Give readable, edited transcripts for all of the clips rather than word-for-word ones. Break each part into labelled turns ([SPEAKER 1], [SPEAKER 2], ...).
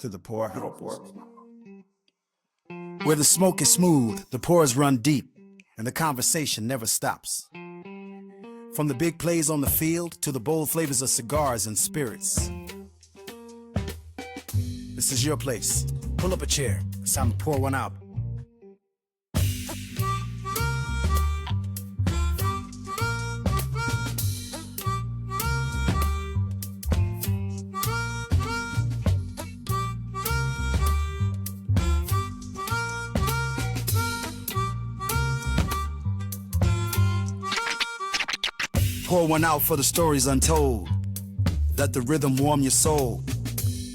[SPEAKER 1] to the Pour House, where the smoke is smooth, the pours run deep, and the conversation never stops. From the big plays on the field to the bold flavors of cigars and spirits. This is your place. Pull up a chair. It's time to pour one out. Pour one out for the stories untold. Let the rhythm warm your soul.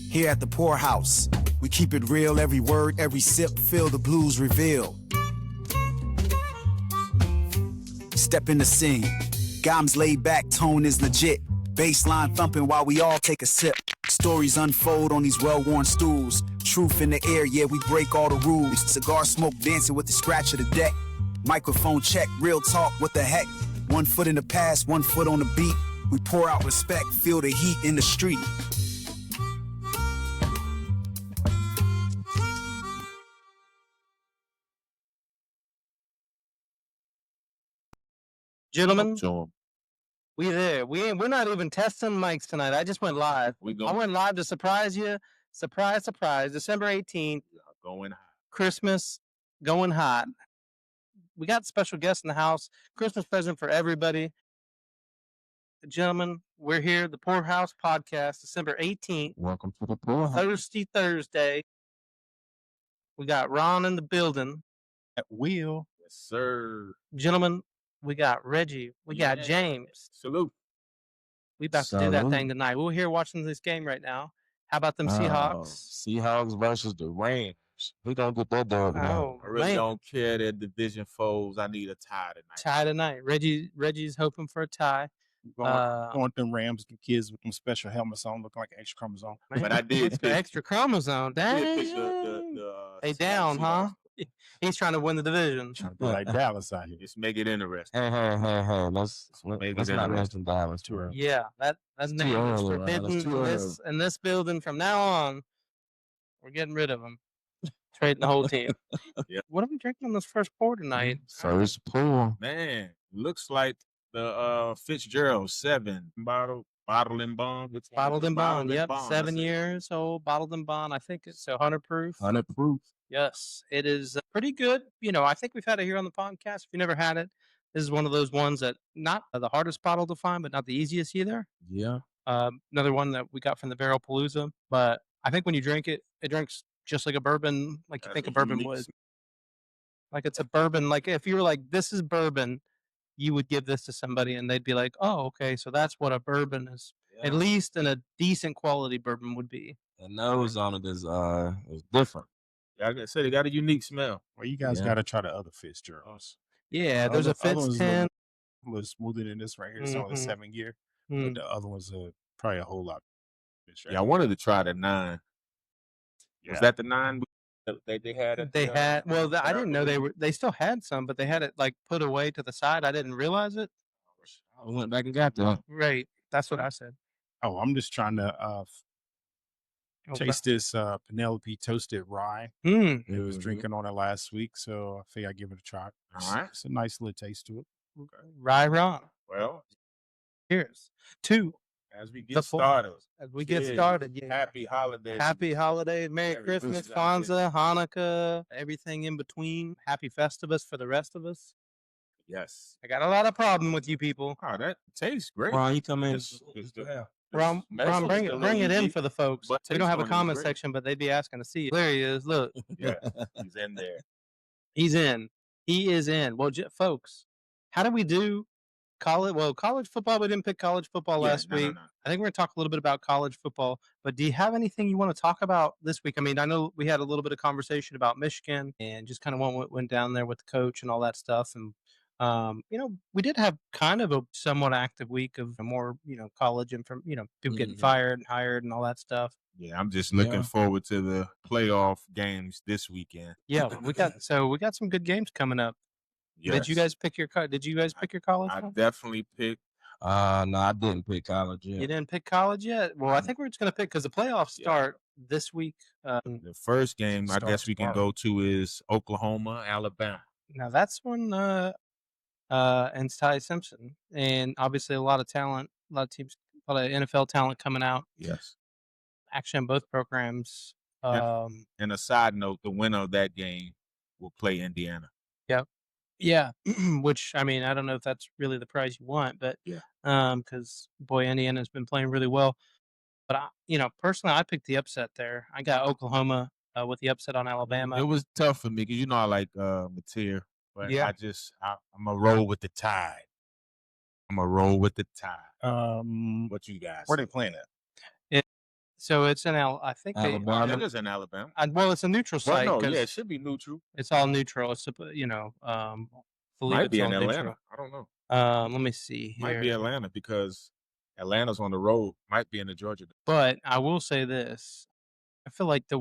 [SPEAKER 1] Here at the Pour House, we keep it real. Every word, every sip, feel the blues reveal. Step in the scene. Gom's laid back, tone is legit. Bassline thumping while we all take a sip. Stories unfold on these well-worn stools. Truth in the air, yeah, we break all the rules. Cigar smoke dancing with the scratch of the deck. Microphone check, real talk, what the heck? 1 foot in the past, 1 foot on the beat. We pour out respect, feel the heat in the street.
[SPEAKER 2] Gentlemen, we there. We're not even testing mics tonight. I just went live. I went live to surprise you. Surprise, surprise. December 18th.
[SPEAKER 3] Going hot.
[SPEAKER 2] Christmas, going hot. We got special guests in the house. Christmas present for everybody. Gentlemen, we're here. The Pour House Podcast, December 18th.
[SPEAKER 3] Welcome to the Pour House.
[SPEAKER 2] Thirsty Thursday. We got Ron in the building.
[SPEAKER 3] At wheel. Yes, sir.
[SPEAKER 2] Gentlemen, we got Reggie. We got James.
[SPEAKER 3] Salute.
[SPEAKER 2] We about to do that thing tonight. We're here watching this game right now. How about them Seahawks?
[SPEAKER 3] Seahawks versus the Rams. We gonna get that dog.
[SPEAKER 2] Oh,
[SPEAKER 3] I really don't care their division foes. I need a tie tonight.
[SPEAKER 2] Tie tonight. Reggie's hoping for a tie.
[SPEAKER 4] Going them Rams kids with them special helmets on, looking like an extra chromosome.
[SPEAKER 3] But I did
[SPEAKER 2] the extra chromosome. Dang. They down, huh? He's trying to win the division.
[SPEAKER 4] Trying to be like Dallas out here.
[SPEAKER 3] Just make it interesting.
[SPEAKER 4] Hey.
[SPEAKER 3] Let's not mention Dallas too early.
[SPEAKER 2] Yeah, that's name is forbidden in this building from now on. We're getting rid of them. Trading the whole team.
[SPEAKER 3] Yep.
[SPEAKER 2] What are we drinking on this first pour tonight?
[SPEAKER 3] First pour. Man, looks like the Fitzgerald 7 bottled and bond. It's
[SPEAKER 2] Bottled and bond. Yep, 7 years old. Bottled and bond. I think it's 100 proof.
[SPEAKER 3] 100 proof.
[SPEAKER 2] Yes, it is pretty good. You know, I think we've had it here on the podcast. If you never had it, this is one of those ones that not the hardest bottle to find, but not the easiest either.
[SPEAKER 3] Yeah.
[SPEAKER 2] Another one that we got from the Barrel Palooza. But I think when you drink it, it drinks just like a bourbon, like you think a bourbon would. Like it's a bourbon. Like if you were like, this is bourbon, you would give this to somebody and they'd be like, oh, okay, so that's what a bourbon is. Yeah. At least in a decent quality bourbon would be.
[SPEAKER 3] The nose on it is different. Yeah, like I said, it got a unique smell.
[SPEAKER 4] Well, you guys got to try the other Fitzgeralds.
[SPEAKER 2] Yeah, there's a Fitz 10.
[SPEAKER 4] A little smoother than this right here. It's only 7 year. But the other one's probably a whole lot.
[SPEAKER 3] Yeah, I wanted to try the 9. Yeah. Was that the 9 they had?
[SPEAKER 2] I didn't know they still had some, but they had it like put away to the side. I didn't realize it.
[SPEAKER 3] I went back and got them.
[SPEAKER 2] Right. That's what I said.
[SPEAKER 4] Oh, I'm just trying to taste this Penelope toasted rye. It was drinking on it last week, so I think I give it a try.
[SPEAKER 3] All right.
[SPEAKER 4] It's a nice little taste to it.
[SPEAKER 2] Okay. Rye rum.
[SPEAKER 3] Well,
[SPEAKER 2] cheers. 2.
[SPEAKER 3] As we get started.
[SPEAKER 2] Yeah.
[SPEAKER 3] Happy holidays.
[SPEAKER 2] Happy holidays. Merry Christmas, Kwanzaa, Hanukkah, everything in between. Happy Festivus for the rest of us.
[SPEAKER 3] Yes.
[SPEAKER 2] I got a lot of problem with you people.
[SPEAKER 3] Oh, that tastes great.
[SPEAKER 4] Ron, you come in.
[SPEAKER 2] Ron, bring it in for the folks. We don't have a comment section, but they'd be asking to see you. There he is. Look.
[SPEAKER 3] Yeah, he's in there.
[SPEAKER 2] He's in. He is in. Well, folks, how do we do college football? We didn't pick college football last week. No. I think we're going to talk a little bit about college football. But do you have anything you want to talk about this week? I mean, I know we had a little bit of conversation about Michigan and just kind of what went down there with the coach and all that stuff. And we did have kind of a somewhat active week of more, college and from, people getting fired and hired and all that stuff.
[SPEAKER 3] Yeah, I'm just looking forward to the playoff games this weekend.
[SPEAKER 2] Yeah, we got some good games coming up. Yes. Did you guys pick your college?
[SPEAKER 3] I definitely picked.
[SPEAKER 4] No, I didn't pick college yet.
[SPEAKER 2] You didn't pick college yet? Well, I think we're just going to pick because the playoffs start this week.
[SPEAKER 3] The first game I guess we can go to is Oklahoma, Alabama.
[SPEAKER 2] Now that's one and Ty Simpson, and obviously a lot of talent, a lot of teams, a lot of NFL talent coming out.
[SPEAKER 3] Yes.
[SPEAKER 2] Actually, in both programs.
[SPEAKER 3] And a side note, the winner of that game will play Indiana.
[SPEAKER 2] Yep. Yeah. Which, I mean, I don't know if that's really the prize you want, but because boy, Indiana's been playing really well. But personally, I picked the upset there. I got Oklahoma with the upset on Alabama.
[SPEAKER 3] It was tough for me because I like Mateer, but I'm gonna roll with the Tide. What you guys?
[SPEAKER 5] Where they playing at?
[SPEAKER 2] So it's in I think
[SPEAKER 3] Alabama. It is in Alabama.
[SPEAKER 2] Well, it's a neutral site.
[SPEAKER 3] Well, no, it should be neutral.
[SPEAKER 2] It's all neutral. It's
[SPEAKER 3] might be in Atlanta. Neutral. I don't know.
[SPEAKER 2] Let me see here.
[SPEAKER 3] Might be Atlanta because Atlanta's on the road. Might be in the Georgia.
[SPEAKER 2] But I will say this: I feel like the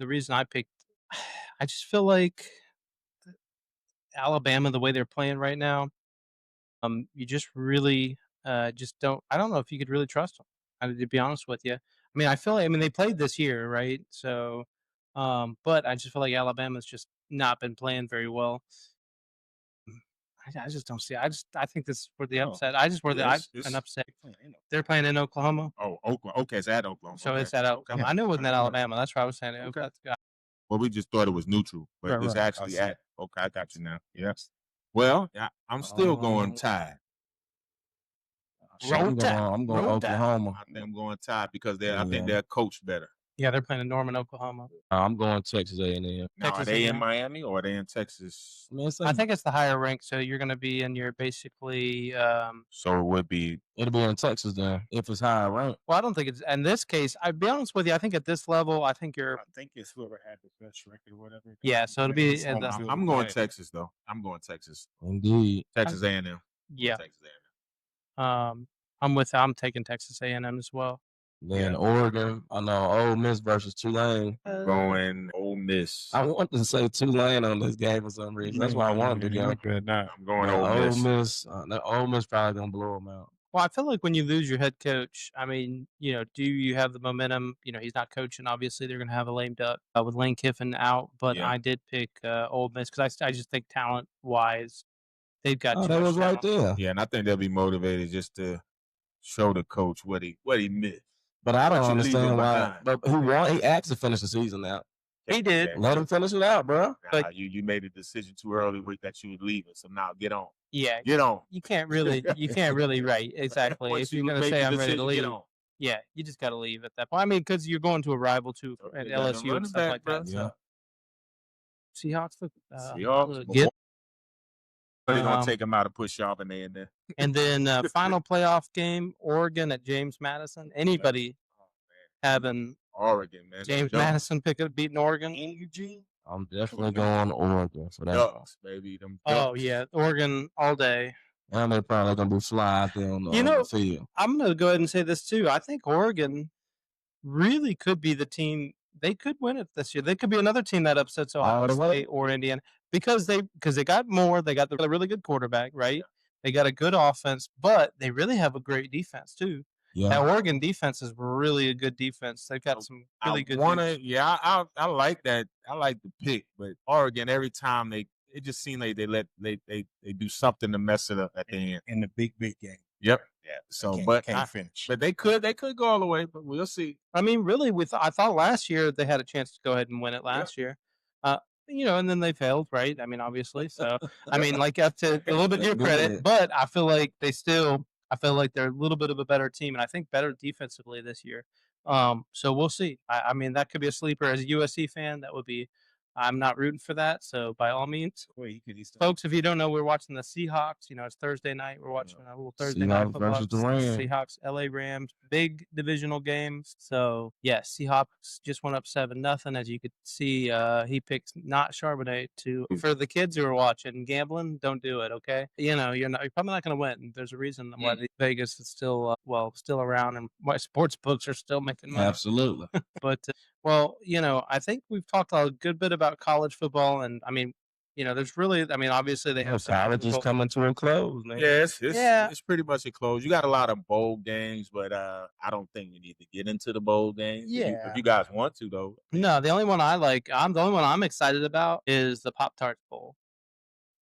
[SPEAKER 2] reason I picked, I just feel like Alabama, the way they're playing right now, you just really just don't. I don't know if you could really trust them. To be honest with you, I mean, they played this year, right? So, but I just feel like Alabama's just not been playing very well. I just don't see. I think this is for the upset. I just an upset. They're playing in Oklahoma.
[SPEAKER 3] Oh, Oklahoma. Okay, it's at Oklahoma.
[SPEAKER 2] So it's at Oklahoma. I knew it wasn't at Alabama. That's why I was saying it.
[SPEAKER 3] Okay. Well, we just thought it was neutral, but it's actually at. Okay, I got you now. Yes. Well, I'm still going Tide.
[SPEAKER 5] I'm going Oklahoma.
[SPEAKER 3] I think I'm going Tide because I think they're coached better.
[SPEAKER 2] Yeah, they're playing in Norman, Oklahoma.
[SPEAKER 5] I'm going Texas A&M.
[SPEAKER 3] Now, are they in Miami or are they in Texas?
[SPEAKER 2] I think it's the higher rank, so you're going to be in your basically.
[SPEAKER 3] So it'll be
[SPEAKER 5] in Texas then if it's higher rank.
[SPEAKER 2] Well, I don't think it's in this case. I'll be honest with you. I think at this level, I think
[SPEAKER 4] it's whoever had the best record or whatever.
[SPEAKER 2] Yeah, so it'll be.
[SPEAKER 3] I'm going Texas though. I'm going Texas.
[SPEAKER 5] Indeed.
[SPEAKER 3] Texas A&M.
[SPEAKER 2] Yeah.
[SPEAKER 3] Texas A&M.
[SPEAKER 2] I'm taking Texas A&M as well.
[SPEAKER 5] Then Oregon, I know Ole Miss versus Tulane.
[SPEAKER 3] Going Ole Miss.
[SPEAKER 5] I wanted to say Tulane on this game for some reason. That's why I wanted to go.
[SPEAKER 3] Good. I'm going Ole Miss.
[SPEAKER 5] Ole Miss probably gonna blow them out.
[SPEAKER 2] Well, I feel like when you lose your head coach, I mean, do you have the momentum? He's not coaching. Obviously, they're going to have a lame duck with Lane Kiffin out. But I did pick Ole Miss because I just think talent-wise, they've got.
[SPEAKER 5] Oh, that was right there.
[SPEAKER 3] Yeah, and I think they'll be motivated just to show the coach what he missed.
[SPEAKER 5] But I don't understand why. But who won? He actually finished the season out.
[SPEAKER 2] He did.
[SPEAKER 5] Let him finish it out, bro.
[SPEAKER 3] But you made a decision too early that you would leave it. So now get on.
[SPEAKER 2] Yeah,
[SPEAKER 3] get on.
[SPEAKER 2] You can't really right. Exactly. If you're going to say I'm ready to leave, yeah, you just got to leave at that point. I mean, because you're going to a rival too at LSU and stuff like that.
[SPEAKER 5] Yeah.
[SPEAKER 2] So. Seahawks look
[SPEAKER 3] good. They're going to take them out and push you off and there.
[SPEAKER 2] And then final playoff game, Oregon at James Madison. Anybody having
[SPEAKER 3] Oregon, man.
[SPEAKER 2] James Madison beating Oregon?
[SPEAKER 5] I'm definitely going Oregon for that.
[SPEAKER 3] Ducks, baby. Them Ducks.
[SPEAKER 2] Oh, yeah. Oregon all day.
[SPEAKER 5] And they're probably going to do fly out there on the field.
[SPEAKER 2] I'm going to go ahead and say this, too. I think Oregon really could be the team. They could win it this year. They could be another team that upsets Ohio State or Indiana because they got more. They got a really good quarterback, right? Yeah. They got a good offense, but they really have a great defense, too.
[SPEAKER 5] Yeah.
[SPEAKER 2] That Oregon defense is really a good defense. They've got some really good.
[SPEAKER 3] I like that. I like the pick, but Oregon every time it just seems like they do something to mess it up at the end
[SPEAKER 4] in the big game.
[SPEAKER 3] Yep. Yeah. So,
[SPEAKER 4] can't finish.
[SPEAKER 3] But they could go all the way, but we'll see.
[SPEAKER 2] I mean, really, I thought last year they had a chance to go ahead and win it last year. And then they failed, right? I mean, obviously. So, I mean, like up to a little bit of your credit, but I feel like I feel like they're a little bit of a better team, and I think better defensively this year. So we'll see. I mean, that could be a sleeper. As a USC fan, that would be. I'm not rooting for that. So by all means, folks, if you don't know, we're watching the Seahawks. It's Thursday night. We're watching a little Thursday night football.
[SPEAKER 5] Versus the Rams.
[SPEAKER 2] Seahawks, LA Rams, big divisional games. So yeah, Seahawks just went up 7-0. As you could see, he picked not Charbonnet for the kids who are watching. Gambling, don't do it. Okay, you're probably not going to win. There's a reason why Vegas is still around and why sports books are still making money.
[SPEAKER 5] Absolutely.
[SPEAKER 2] But well, I think we've talked a good bit about college football, and I mean, there's really, I mean, obviously they have
[SPEAKER 5] college is coming to a close, man.
[SPEAKER 3] Yeah, it's pretty much a close. You got a lot of bowl games, but I don't think we need to get into the bowl games.
[SPEAKER 2] Yeah.
[SPEAKER 3] If you guys want to, though.
[SPEAKER 2] No, the only one the only one I'm excited about is the Pop-Tarts Bowl.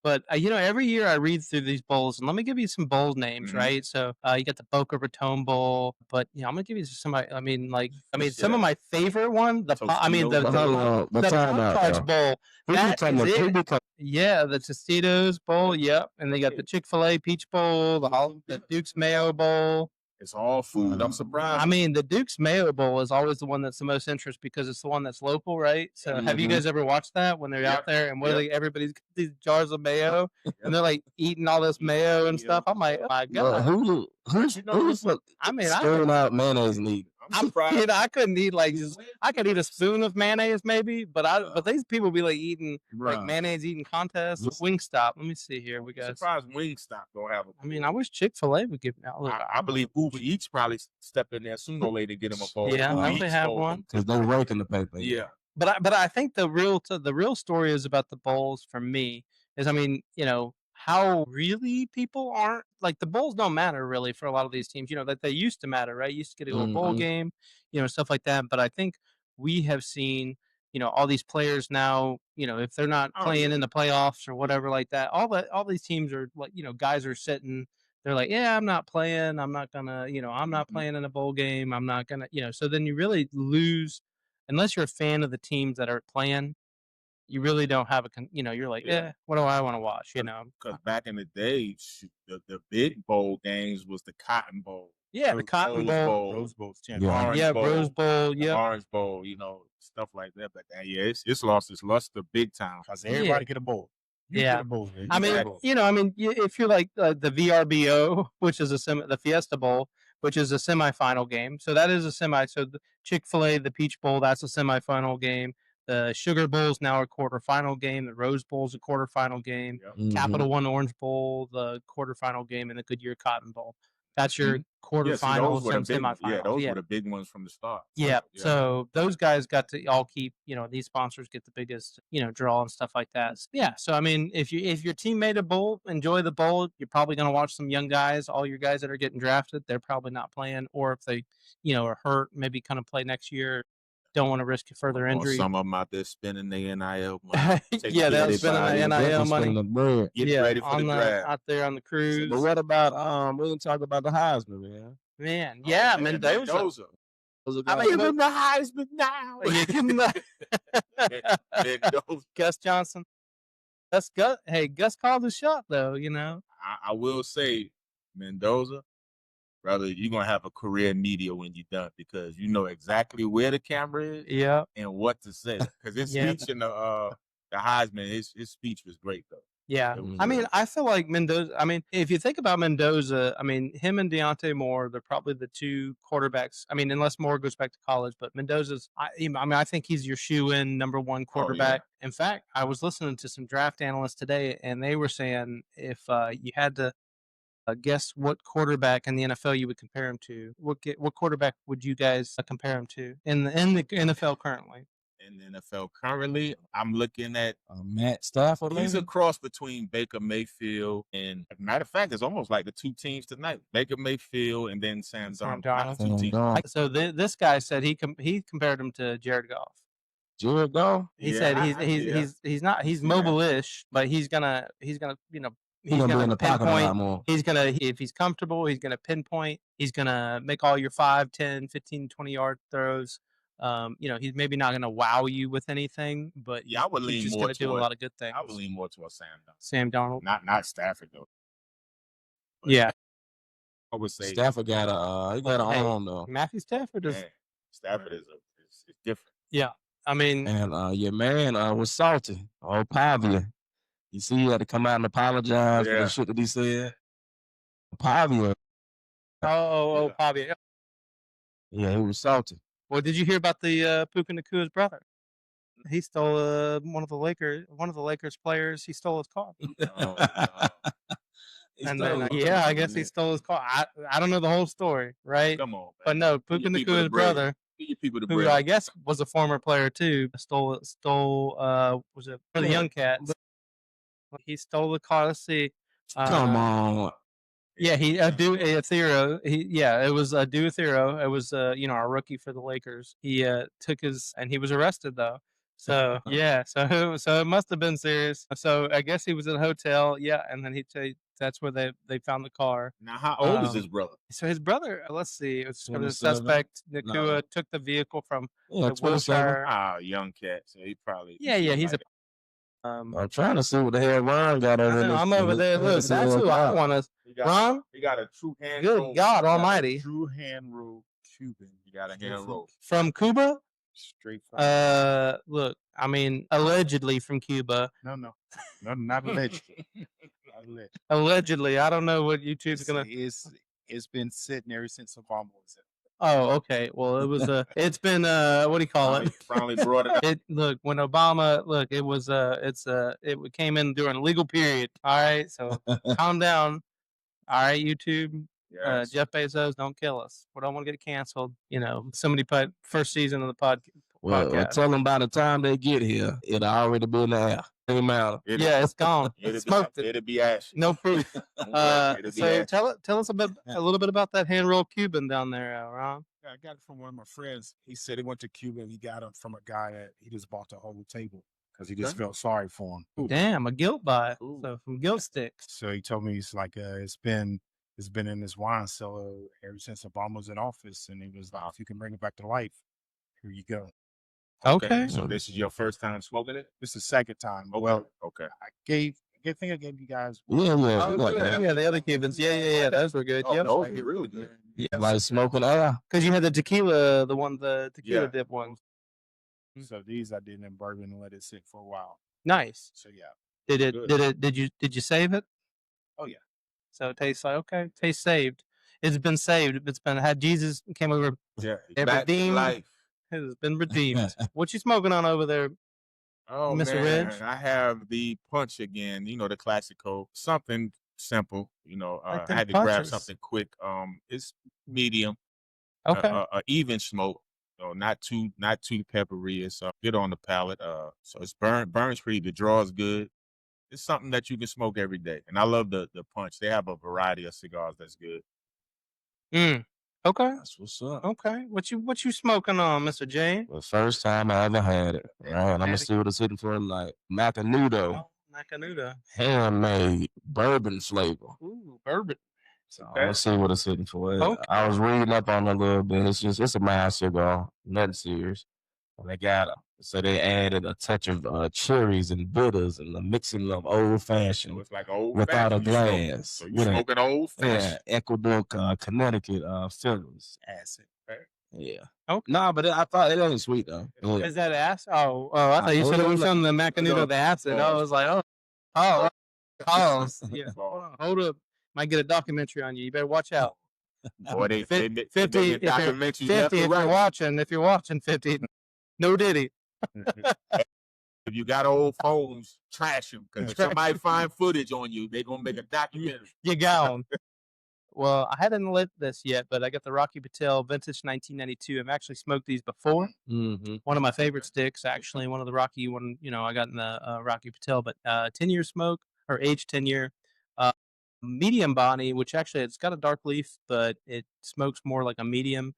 [SPEAKER 2] But, every year I read through these bowls, and let me give you some bowl names, right? So, you got the Boca Raton Bowl, but, I'm gonna give you some, some of my favorite one, the Pop-Tarts Bowl. That is it. Yeah, the Tostitos Bowl, yep, and they got the Chick-fil-A Peach Bowl, the Duke's Mayo Bowl.
[SPEAKER 3] It's all food. I'm surprised.
[SPEAKER 2] I mean, the Duke's Mayo Bowl is always the one that's the most interest because it's the one that's local, right? So, have you guys ever watched that when they're out there and everybody's got these jars of mayo and they're like eating all this mayo and stuff? I'm like, oh my god,
[SPEAKER 5] who's throwing out mayonnaise and eating?
[SPEAKER 3] I'm surprised.
[SPEAKER 2] I couldn't eat I could eat a spoon of mayonnaise maybe, but these people be like eating like mayonnaise eating contests. Wingstop. Let me see here. We got.
[SPEAKER 3] Surprised Wingstop don't have a.
[SPEAKER 2] I mean, I wish Chick-fil-A would give me.
[SPEAKER 3] I believe Uber Eats probably step in there sooner or later to get them a bowl.
[SPEAKER 2] Yeah, I hope they have one
[SPEAKER 5] because they're working the paper.
[SPEAKER 3] Yeah.
[SPEAKER 2] But I think the real story is about the bowls for me is, I mean, how really people aren't like, the bowls don't matter really for a lot of these teams, that they used to matter, right? You used to get to a bowl game, stuff like that. But I think we have seen, all these players now, if they're not playing in the playoffs or whatever like that, all these teams are like, guys are sitting, they're like, yeah, I'm not playing. I'm not gonna, I'm not playing in a bowl game. I'm not gonna, so then you really lose, unless you're a fan of the teams that are playing. You really don't have you're like, what do I want to watch?
[SPEAKER 3] Because back in the day, the big bowl games was the Cotton Bowl.
[SPEAKER 2] Yeah, the Cotton Bowl,
[SPEAKER 4] Rose Bowl's
[SPEAKER 2] Rose Bowl,
[SPEAKER 3] Orange Bowl, stuff like that. But it's lost its luster big time
[SPEAKER 4] because everybody get a bowl.
[SPEAKER 2] Get a bowl. I mean, if you're like the VRBO, which is the Fiesta Bowl, which is a semifinal game, so that is a semi. So the Chick-fil-A, the Peach Bowl, that's a semifinal game. The Sugar Bowl is now a quarterfinal game. The Rose Bowl is a quarterfinal game. Yep. Capital One Orange Bowl, the quarterfinal game, and the Goodyear Cotton Bowl. That's your quarterfinals and semifinals.
[SPEAKER 3] Yeah, those were the big ones from the start.
[SPEAKER 2] Yeah. So those guys got to all keep, these sponsors get the biggest, draw and stuff like that. Yeah. So, I mean, if your team made a bowl, enjoy the bowl. You're probably going to watch some young guys, all your guys that are getting drafted. They're probably not playing, or if they, are hurt, maybe kind of play next year. Don't want to risk further injury.
[SPEAKER 3] Some of them out there spending the NIL money.
[SPEAKER 2] Yeah, they're spending the NIL money.
[SPEAKER 3] Get ready for the draft.
[SPEAKER 2] Out there on the cruise.
[SPEAKER 5] But what about we didn't talk about the Heisman, man.
[SPEAKER 2] Mendoza.
[SPEAKER 5] I mean, give him the Heisman now.
[SPEAKER 2] Give him the Gus Johnson. Gus called the shot though.
[SPEAKER 3] I will say, Mendoza. Brother, you're going to have a career in media when you're done because you know exactly where the camera is and what to say. Because his speech in the Heisman, his speech was great, though.
[SPEAKER 2] Yeah. I mean, I feel like Mendoza, I mean, if you think about Mendoza, I mean, him and Deontay Moore, they're probably the two quarterbacks. I mean, unless Moore goes back to college, but Mendoza's, I think he's your shoe-in number one quarterback. Oh, yeah. In fact, I was listening to some draft analysts today, and they were saying if you had to guess what quarterback in the NFL you would compare him to. What quarterback would you guys compare him to in the NFL currently?
[SPEAKER 3] In the NFL currently, I'm looking at
[SPEAKER 5] Matt Stafford.
[SPEAKER 3] He's a cross between Baker Mayfield and, as a matter of fact, it's almost like the two teams tonight: Baker Mayfield and then Sam Darnold.
[SPEAKER 2] So this guy said he compared him to Jared Goff.
[SPEAKER 5] Jared Goff.
[SPEAKER 2] He said he's mobile-ish, but he's gonna He's gonna pinpoint. He's gonna, if he's comfortable, he's gonna pinpoint. He's gonna make all your 5, 10, 15, 20-yard throws. He's maybe not gonna wow you with anything, but
[SPEAKER 3] I would lean
[SPEAKER 2] he's just
[SPEAKER 3] more
[SPEAKER 2] gonna do a lot of good things.
[SPEAKER 3] I would lean more towards Sam Darnold.
[SPEAKER 2] Sam Darnold,
[SPEAKER 3] not Stafford though.
[SPEAKER 2] But yeah,
[SPEAKER 3] I would say
[SPEAKER 5] Stafford got an arm though.
[SPEAKER 2] Matthew Stafford is.
[SPEAKER 3] Stafford is different.
[SPEAKER 2] Yeah, I mean,
[SPEAKER 5] and your man was salty. Pavia. You see, he had to come out and apologize for the shit that he said. Pavia.
[SPEAKER 2] Pavia.
[SPEAKER 5] Yeah, he was salty.
[SPEAKER 2] Well, did you hear about the Puka Nakua's brother? He stole one of the Lakers players. He stole his car. I guess he stole his car. I don't know the whole story, right?
[SPEAKER 3] Come on, man.
[SPEAKER 2] But no, Puka Nakua's brother, who I guess was a former player too, stole was it for the young cats? He stole the car. Let's see.
[SPEAKER 5] Come on.
[SPEAKER 2] Yeah, he Athero. It was Athero. It was our rookie for the Lakers. He took his and he was arrested though. So yeah, so it must have been serious. So I guess he was at a hotel. Yeah, and then that's where they found the car.
[SPEAKER 3] Now, how old is his brother?
[SPEAKER 2] So his brother, let's see, it was the
[SPEAKER 5] 27?
[SPEAKER 2] suspect. Nakua
[SPEAKER 5] No.
[SPEAKER 2] took the vehicle from
[SPEAKER 5] Yeah,
[SPEAKER 2] the
[SPEAKER 5] 27.
[SPEAKER 2] Wilshire.
[SPEAKER 3] Young cat. So he probably.
[SPEAKER 2] Yeah, he's a.
[SPEAKER 5] I'm trying to see what the hell Ron got over there.
[SPEAKER 2] I'm over there. Look, that's who I want to. Ron?
[SPEAKER 3] He got a true hand
[SPEAKER 2] Good
[SPEAKER 3] roll.
[SPEAKER 2] God Almighty.
[SPEAKER 3] True hand roll Cuban. You got a hand roll.
[SPEAKER 2] From Cuba?
[SPEAKER 3] Straight from
[SPEAKER 2] Look, I mean, allegedly from Cuba.
[SPEAKER 4] No, not allegedly.
[SPEAKER 2] Allegedly, I don't know what YouTube's gonna.
[SPEAKER 4] It's been sitting ever since Obama was in.
[SPEAKER 2] Oh, okay. Well, it was it's been what do you call it?
[SPEAKER 3] Finally brought it up.
[SPEAKER 2] Look, when Obama it was it came in during a legal period. All right, so calm down. All right, YouTube.
[SPEAKER 3] Yes.
[SPEAKER 2] Jeff Bezos, don't kill us. We don't want to get canceled. Somebody put first season of the podcast.
[SPEAKER 5] Well, tell them by the time they get here, it'll already be in the air. Doesn't matter.
[SPEAKER 2] It's gone. Smoked it.
[SPEAKER 3] It'll be ash.
[SPEAKER 2] No proof. So tell us a little bit about that hand roll Cuban down there, Ron.
[SPEAKER 4] I got it from one of my friends. He said he went to Cuba and he got it from a guy that he just bought the whole table because he just felt sorry for him.
[SPEAKER 2] Ooh. Damn, a guilt buy. So from Guilt Sticks.
[SPEAKER 4] So he told me he's like it's been in his wine cellar ever since Obama was in office, and he was like, if you can bring it back to life, here you go.
[SPEAKER 2] Okay.
[SPEAKER 3] So this is your first time smoking it?
[SPEAKER 4] This is the second time.
[SPEAKER 3] Okay.
[SPEAKER 4] Well,
[SPEAKER 3] okay.
[SPEAKER 4] I think I gave you guys.
[SPEAKER 5] Yeah.
[SPEAKER 2] The other Cubans. Yeah. Those were good.
[SPEAKER 3] Those were really good.
[SPEAKER 5] Yeah, like smoking air.
[SPEAKER 2] Because you had the tequila, the tequila dip one.
[SPEAKER 4] So these I did in bourbon and let it sit for a while.
[SPEAKER 2] Nice.
[SPEAKER 4] So yeah.
[SPEAKER 2] Did you save it?
[SPEAKER 4] Oh yeah.
[SPEAKER 2] So it tastes like taste saved. It's been saved. It's been had Jesus came over.
[SPEAKER 3] Yeah.
[SPEAKER 2] Redeemed.
[SPEAKER 3] Life.
[SPEAKER 2] It has been redeemed. What you smoking on over there?
[SPEAKER 3] Oh,
[SPEAKER 2] Mr.
[SPEAKER 3] man,
[SPEAKER 2] Ridge?
[SPEAKER 3] I have the punch again. The classic code. Something simple. I had to grab something quick. It's medium.
[SPEAKER 2] Okay.
[SPEAKER 3] A even smoke. So not too peppery. It's good on the palate. So it's burns pretty. The draw is good. It's something that you can smoke every day. And I love the punch. They have a variety of cigars that's good.
[SPEAKER 2] Okay.
[SPEAKER 5] That's what's up.
[SPEAKER 2] Okay. What you smoking on, Mr. J?
[SPEAKER 5] The first time I ever had it. Right. I'm gonna see what it's hitting for like Macanudo.
[SPEAKER 2] Macanudo.
[SPEAKER 5] Handmade bourbon flavor.
[SPEAKER 2] Ooh, bourbon.
[SPEAKER 5] So I'm gonna see what it's hitting for.
[SPEAKER 2] Okay.
[SPEAKER 5] I was reading up on it a little bit. It's a mild cigar, nothing serious. And they got so they added a touch of cherries and bitters and a mixing of old fashioned.
[SPEAKER 3] So it's like old
[SPEAKER 5] without a
[SPEAKER 3] fashioned.
[SPEAKER 5] glass.
[SPEAKER 3] So you smoking old fashioned?
[SPEAKER 5] Yeah, Ecuador, Connecticut fillers.
[SPEAKER 4] Acid.
[SPEAKER 3] Okay.
[SPEAKER 5] Yeah.
[SPEAKER 2] Okay.
[SPEAKER 5] Nah, but I thought it ain't sweet though. Yeah.
[SPEAKER 2] Is that acid? Oh, I thought you said it was from the Macanudo, the acid. I was like, oh. Yeah. Hold up. Might get a documentary on you. You better watch out.
[SPEAKER 3] Boy, they
[SPEAKER 2] 50
[SPEAKER 3] if
[SPEAKER 2] you're watching 50, no Diddy.
[SPEAKER 3] If you got old phones, trash them. Because if somebody find footage on you, they're going to make a documentary.
[SPEAKER 2] You gone. Well, I hadn't lit this yet, but I got the Rocky Patel Vintage 1992. I've actually smoked these before.
[SPEAKER 5] Mm-hmm.
[SPEAKER 2] One of my favorite sticks, actually. One of the Rocky one, I got in the Rocky Patel, but 10-year smoke or aged 10-year. Medium body, which actually it's got a dark leaf, but it smokes more like a medium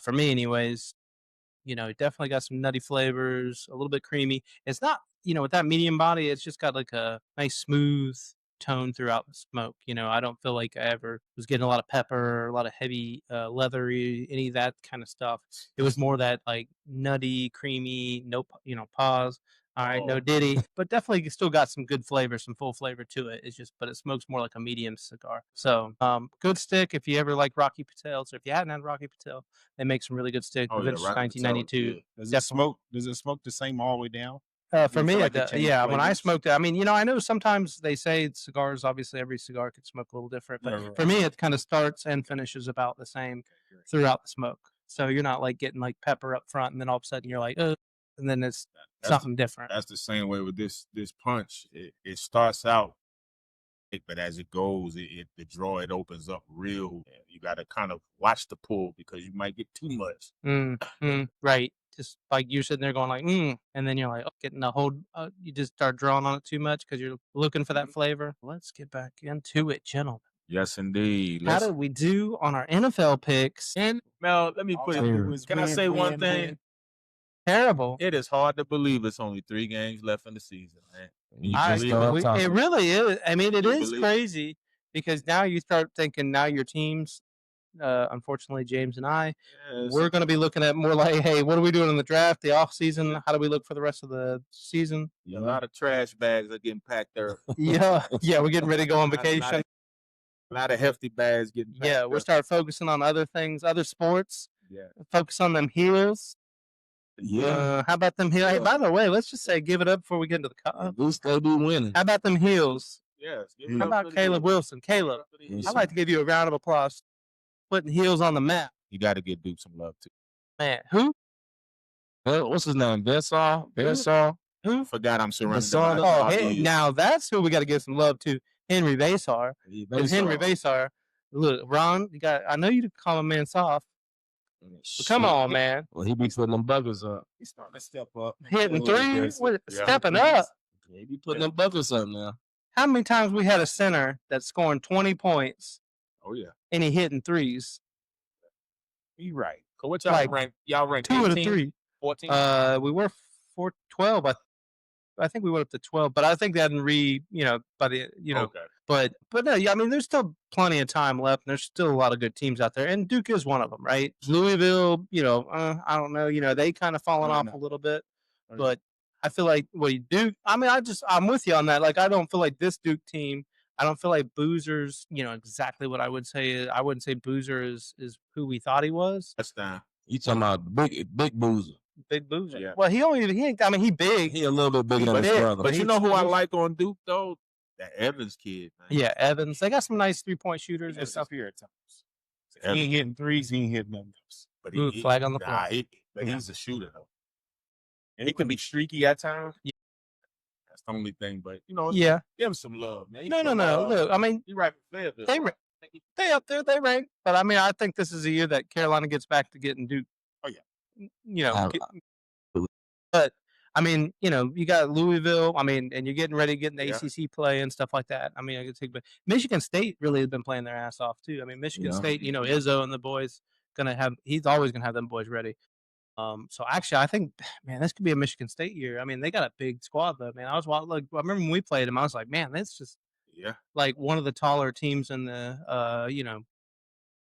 [SPEAKER 2] for me anyways. It definitely got some nutty flavors, a little bit creamy. It's not, with that medium body, it's just got like a nice smooth tone throughout the smoke. I don't feel like I ever was getting a lot of pepper, a lot of heavy leathery, any of that kind of stuff. It was more that like nutty, creamy, no, pause. All right, no Diddy, but definitely still got some good flavor, some full flavor to it. But it smokes more like a medium cigar. So, good stick if you ever like Rocky Patels, or if you hadn't had Rocky Patel, they make some really good stick. Vintage 1992.
[SPEAKER 4] Does it smoke the same all the way down?
[SPEAKER 2] For me, when I smoked it, I mean, I know sometimes they say cigars, obviously every cigar could smoke a little different, but for me, it kind of starts and finishes about the same throughout the smoke. So you're not like getting like pepper up front and then all of a sudden you're like, and then it's something different.
[SPEAKER 3] That's the same way with this punch. It starts out, but as it goes, the draw, it opens up real. You got to kind of watch the pull because you might get too much.
[SPEAKER 2] Right. just like you're sitting there going like, and then you're like getting the whole, you just start drawing on it too much because you're looking for that flavor. Let's get back into it, gentlemen.
[SPEAKER 3] Yes, indeed.
[SPEAKER 2] How did we do on our NFL picks?
[SPEAKER 3] And Mel, let me put it. Can I say one thing?
[SPEAKER 2] Terrible.
[SPEAKER 3] It is hard to believe it's only 3 games left in the season, man.
[SPEAKER 2] It really is. I mean, it is crazy because now you start thinking now your teams, unfortunately, James and I, we're going to be looking at more like, hey, what are we doing in the draft, the off season? How do we look for the rest of the season?
[SPEAKER 3] A lot of trash bags are getting packed there.
[SPEAKER 2] Yeah, we're getting ready to go on vacation.
[SPEAKER 3] A lot of hefty bags getting packed.
[SPEAKER 2] Yeah, we'll start focusing on other things, other sports.
[SPEAKER 3] Yeah.
[SPEAKER 2] Focus on them heels.
[SPEAKER 5] Yeah.
[SPEAKER 2] How about them heels? Hey, by the way, let's just say give it up before we get into the cup.
[SPEAKER 5] At least they be winning.
[SPEAKER 2] How about them heels?
[SPEAKER 3] Yes.
[SPEAKER 2] How about Caleb Wilson? Caleb, I'd like to give you a round of applause putting heels on the map.
[SPEAKER 3] You got to get Duke some love, too.
[SPEAKER 2] Man, who?
[SPEAKER 5] What's his name? Bessar?
[SPEAKER 3] Who? Forgot I'm surrounded.
[SPEAKER 2] Now that's who we got to give some love to. Henry Vasar. Henry Vasar. Look, Ron, I know you call a man soft. But come on, man.
[SPEAKER 5] Well, he be putting them buggers up.
[SPEAKER 4] He's starting to step up.
[SPEAKER 2] Hitting threes, stepping up.
[SPEAKER 5] Yeah, he be putting them buggers up now.
[SPEAKER 2] How many times we had a center that's scoring 20 points?
[SPEAKER 3] Oh, yeah.
[SPEAKER 2] And he hitting threes.
[SPEAKER 4] You right.
[SPEAKER 3] So what y'all rank? Y'all rank
[SPEAKER 2] 2 and 3.
[SPEAKER 3] 14?
[SPEAKER 2] We were 12. I think we went up to 12, but I think that by the
[SPEAKER 3] Okay.
[SPEAKER 2] But no, yeah, I mean, there's still plenty of time left, and there's still a lot of good teams out there, and Duke is one of them, right? Louisville, I don't know, they kind of fallen off a little bit, but I feel like Duke. I mean, I'm with you on that. Like, I don't feel like this Duke team. I don't feel like Boozer's, exactly what I would say. I wouldn't say Boozer is who we thought he was.
[SPEAKER 3] That's fine.
[SPEAKER 5] You talking about big Boozer?
[SPEAKER 2] Big Boozer.
[SPEAKER 3] Yeah.
[SPEAKER 2] Well, he ain't. I mean, he big.
[SPEAKER 5] He a little bit bigger than his brother.
[SPEAKER 3] But you know who I like on Duke though? That Evans kid, man.
[SPEAKER 2] Yeah, Evans. They got some nice 3-point shooters.
[SPEAKER 4] It's up here at times. He ain't hitting threes. He ain't hitting them.
[SPEAKER 3] But
[SPEAKER 2] flag on the floor.
[SPEAKER 3] But he's a shooter though. And he can be streaky at times.
[SPEAKER 2] Yeah.
[SPEAKER 3] That's the only thing. But
[SPEAKER 2] yeah,
[SPEAKER 3] give him some love, man.
[SPEAKER 2] No. Look, I mean,
[SPEAKER 3] you right for Fayetteville.
[SPEAKER 2] They up there. They rank. But I mean, I think this is a year that Carolina gets back to getting Duke.
[SPEAKER 3] Oh yeah.
[SPEAKER 2] But I mean, you got Louisville. I mean, and you're getting ready to get in the ACC play and stuff like that. I mean, I could take, but Michigan State really has been playing their ass off too. I mean, Michigan State, Izzo and the boys he's always gonna have them boys ready. So actually, I think, man, this could be a Michigan State year. I mean, they got a big squad though, man. I remember when we played them, I was like, man, that's just like one of the taller teams in the,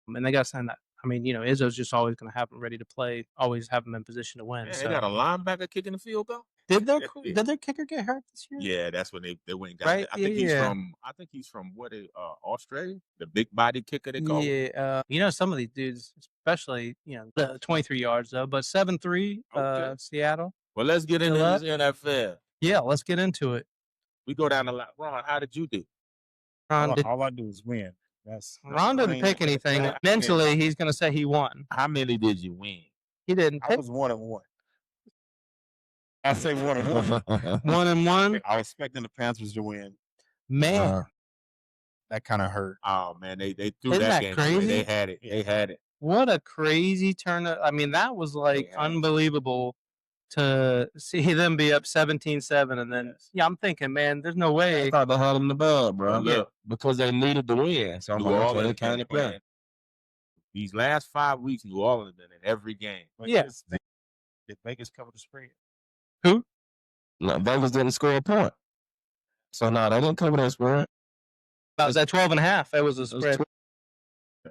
[SPEAKER 2] and they got to sign that. I mean, Izzo's just always going to have them ready to play, always have them in position to win.
[SPEAKER 3] Yeah,
[SPEAKER 2] so.
[SPEAKER 3] They got a linebacker kicking the field though.
[SPEAKER 2] Did their kicker get hurt this year?
[SPEAKER 3] Yeah, that's when they went and got
[SPEAKER 2] right?
[SPEAKER 3] I think he's from Australia, the big body kicker they call him.
[SPEAKER 2] Yeah, some of these dudes, especially the 23 yards though, but 7-3 Seattle.
[SPEAKER 3] Well, let's get into this NFL.
[SPEAKER 2] Yeah, let's get into it.
[SPEAKER 3] We go down the line. Ron, how did you do?
[SPEAKER 4] All I do is win.
[SPEAKER 2] Ron didn't pick anything. Mentally, he's going to say he won.
[SPEAKER 3] How many did you win?
[SPEAKER 2] He didn't pick.
[SPEAKER 4] I was 1-1. I say 1-1.
[SPEAKER 2] 1-1.
[SPEAKER 4] I was expecting the Panthers to win.
[SPEAKER 2] Man,
[SPEAKER 4] that kind of hurt.
[SPEAKER 3] Oh man, they threw
[SPEAKER 2] Isn't
[SPEAKER 3] that
[SPEAKER 2] that
[SPEAKER 3] game.
[SPEAKER 2] crazy?
[SPEAKER 3] They had it. They had it.
[SPEAKER 2] What a crazy turn! I mean, that was like unbelievable to see them be up 17-7, and then I'm thinking, man, there's no way.
[SPEAKER 5] I thought they had them the bug, bro.
[SPEAKER 3] Yeah,
[SPEAKER 5] because they needed to win. So I'm like, they kind of play.
[SPEAKER 3] These last 5 weeks, New Orleans been in every game.
[SPEAKER 2] Yeah.
[SPEAKER 4] Did Vegas cover the spread?
[SPEAKER 2] Who?
[SPEAKER 5] No, Vegas didn't score a point. So no, they didn't cover that spread.
[SPEAKER 2] That was at 12.5. That was a spread.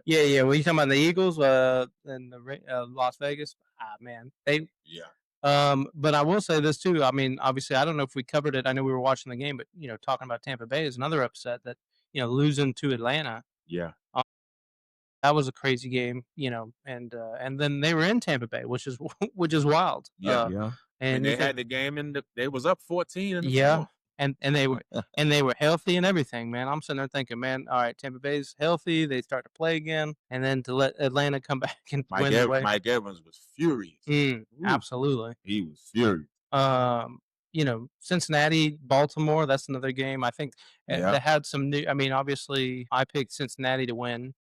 [SPEAKER 2] Yeah. Were you talking about the Eagles and the Las Vegas? Man, but I will say this too. I mean, obviously, I don't know if we covered it. I know we were watching the game, but talking about Tampa Bay is another upset that losing to Atlanta.
[SPEAKER 3] Yeah,
[SPEAKER 2] that was a crazy game. And then they were in Tampa Bay, which is wild.
[SPEAKER 3] Yeah. And they had the game they was up 14.
[SPEAKER 2] And they were healthy and everything, man. I'm sitting there thinking, man, all right, Tampa Bay's healthy. They start to play again, and then to let Atlanta come back and win the way.
[SPEAKER 3] Mike Evans was furious.
[SPEAKER 2] Absolutely,
[SPEAKER 3] he was furious.
[SPEAKER 2] Cincinnati, Baltimore. That's another game. I think they had some new. I mean, obviously, I picked Cincinnati to win.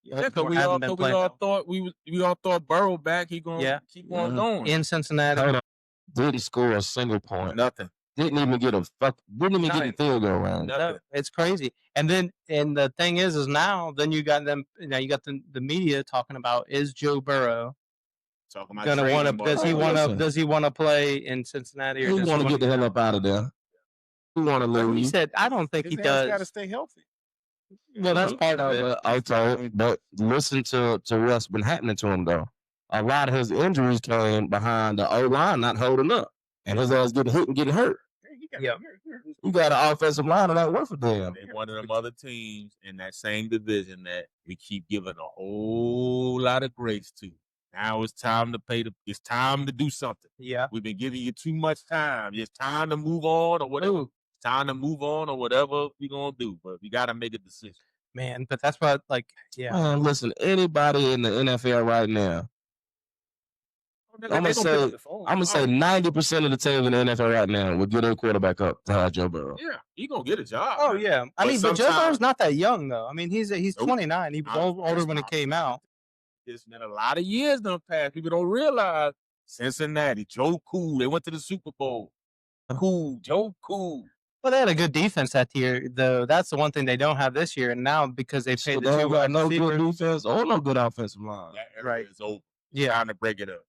[SPEAKER 3] Yeah, because we all thought we all thought Burrow back. He gonna keep on going
[SPEAKER 2] in Cincinnati.
[SPEAKER 5] Hold on. Didn't score a single point.
[SPEAKER 3] Nothing.
[SPEAKER 5] Didn't even get a field goal round.
[SPEAKER 2] No, it's crazy. And the thing is now then you got them. Now you got the media talking about, is Joe Burrow gonna want to? Does he want to play in Cincinnati, or
[SPEAKER 5] he want to get the hell up out of there? He want to leave.
[SPEAKER 2] He said, I don't think he does.
[SPEAKER 4] Got to stay healthy.
[SPEAKER 2] Well, that's part of it.
[SPEAKER 5] Okay, but listen to what's been happening to him though. A lot of his injuries came behind the O line not holding up, and his ass getting hit and getting hurt. You got an offensive line that work for them.
[SPEAKER 3] They're one of them other teams in that same division that we keep giving a whole lot of grace to. Now it's time to it's time to do something.
[SPEAKER 2] Yeah.
[SPEAKER 3] We've been giving you too much time. It's time to move on or whatever. It's time to move on or whatever we're going to do. But we got to make a decision.
[SPEAKER 2] Man, but that's what,
[SPEAKER 5] Man, listen, anybody in the NFL right now, I'm gonna say 90% of the teams in the NFL right now would get their quarterback up to have Joe Burrow.
[SPEAKER 3] Yeah, he gonna get a job.
[SPEAKER 2] Oh yeah, but Joe Burrow's not that young though. I mean, he's 29. He was older when it came out.
[SPEAKER 3] It's been a lot of years done past. People don't realize Cincinnati, Joe Cool. They went to the Super Bowl. Joe Cool.
[SPEAKER 2] Well, they had a good defense that year, though. That's the one thing they don't have this year. And now because they paid the two wide
[SPEAKER 5] no good defense or no good offensive line.
[SPEAKER 3] That era is over.
[SPEAKER 2] Yeah,
[SPEAKER 3] time to break it up.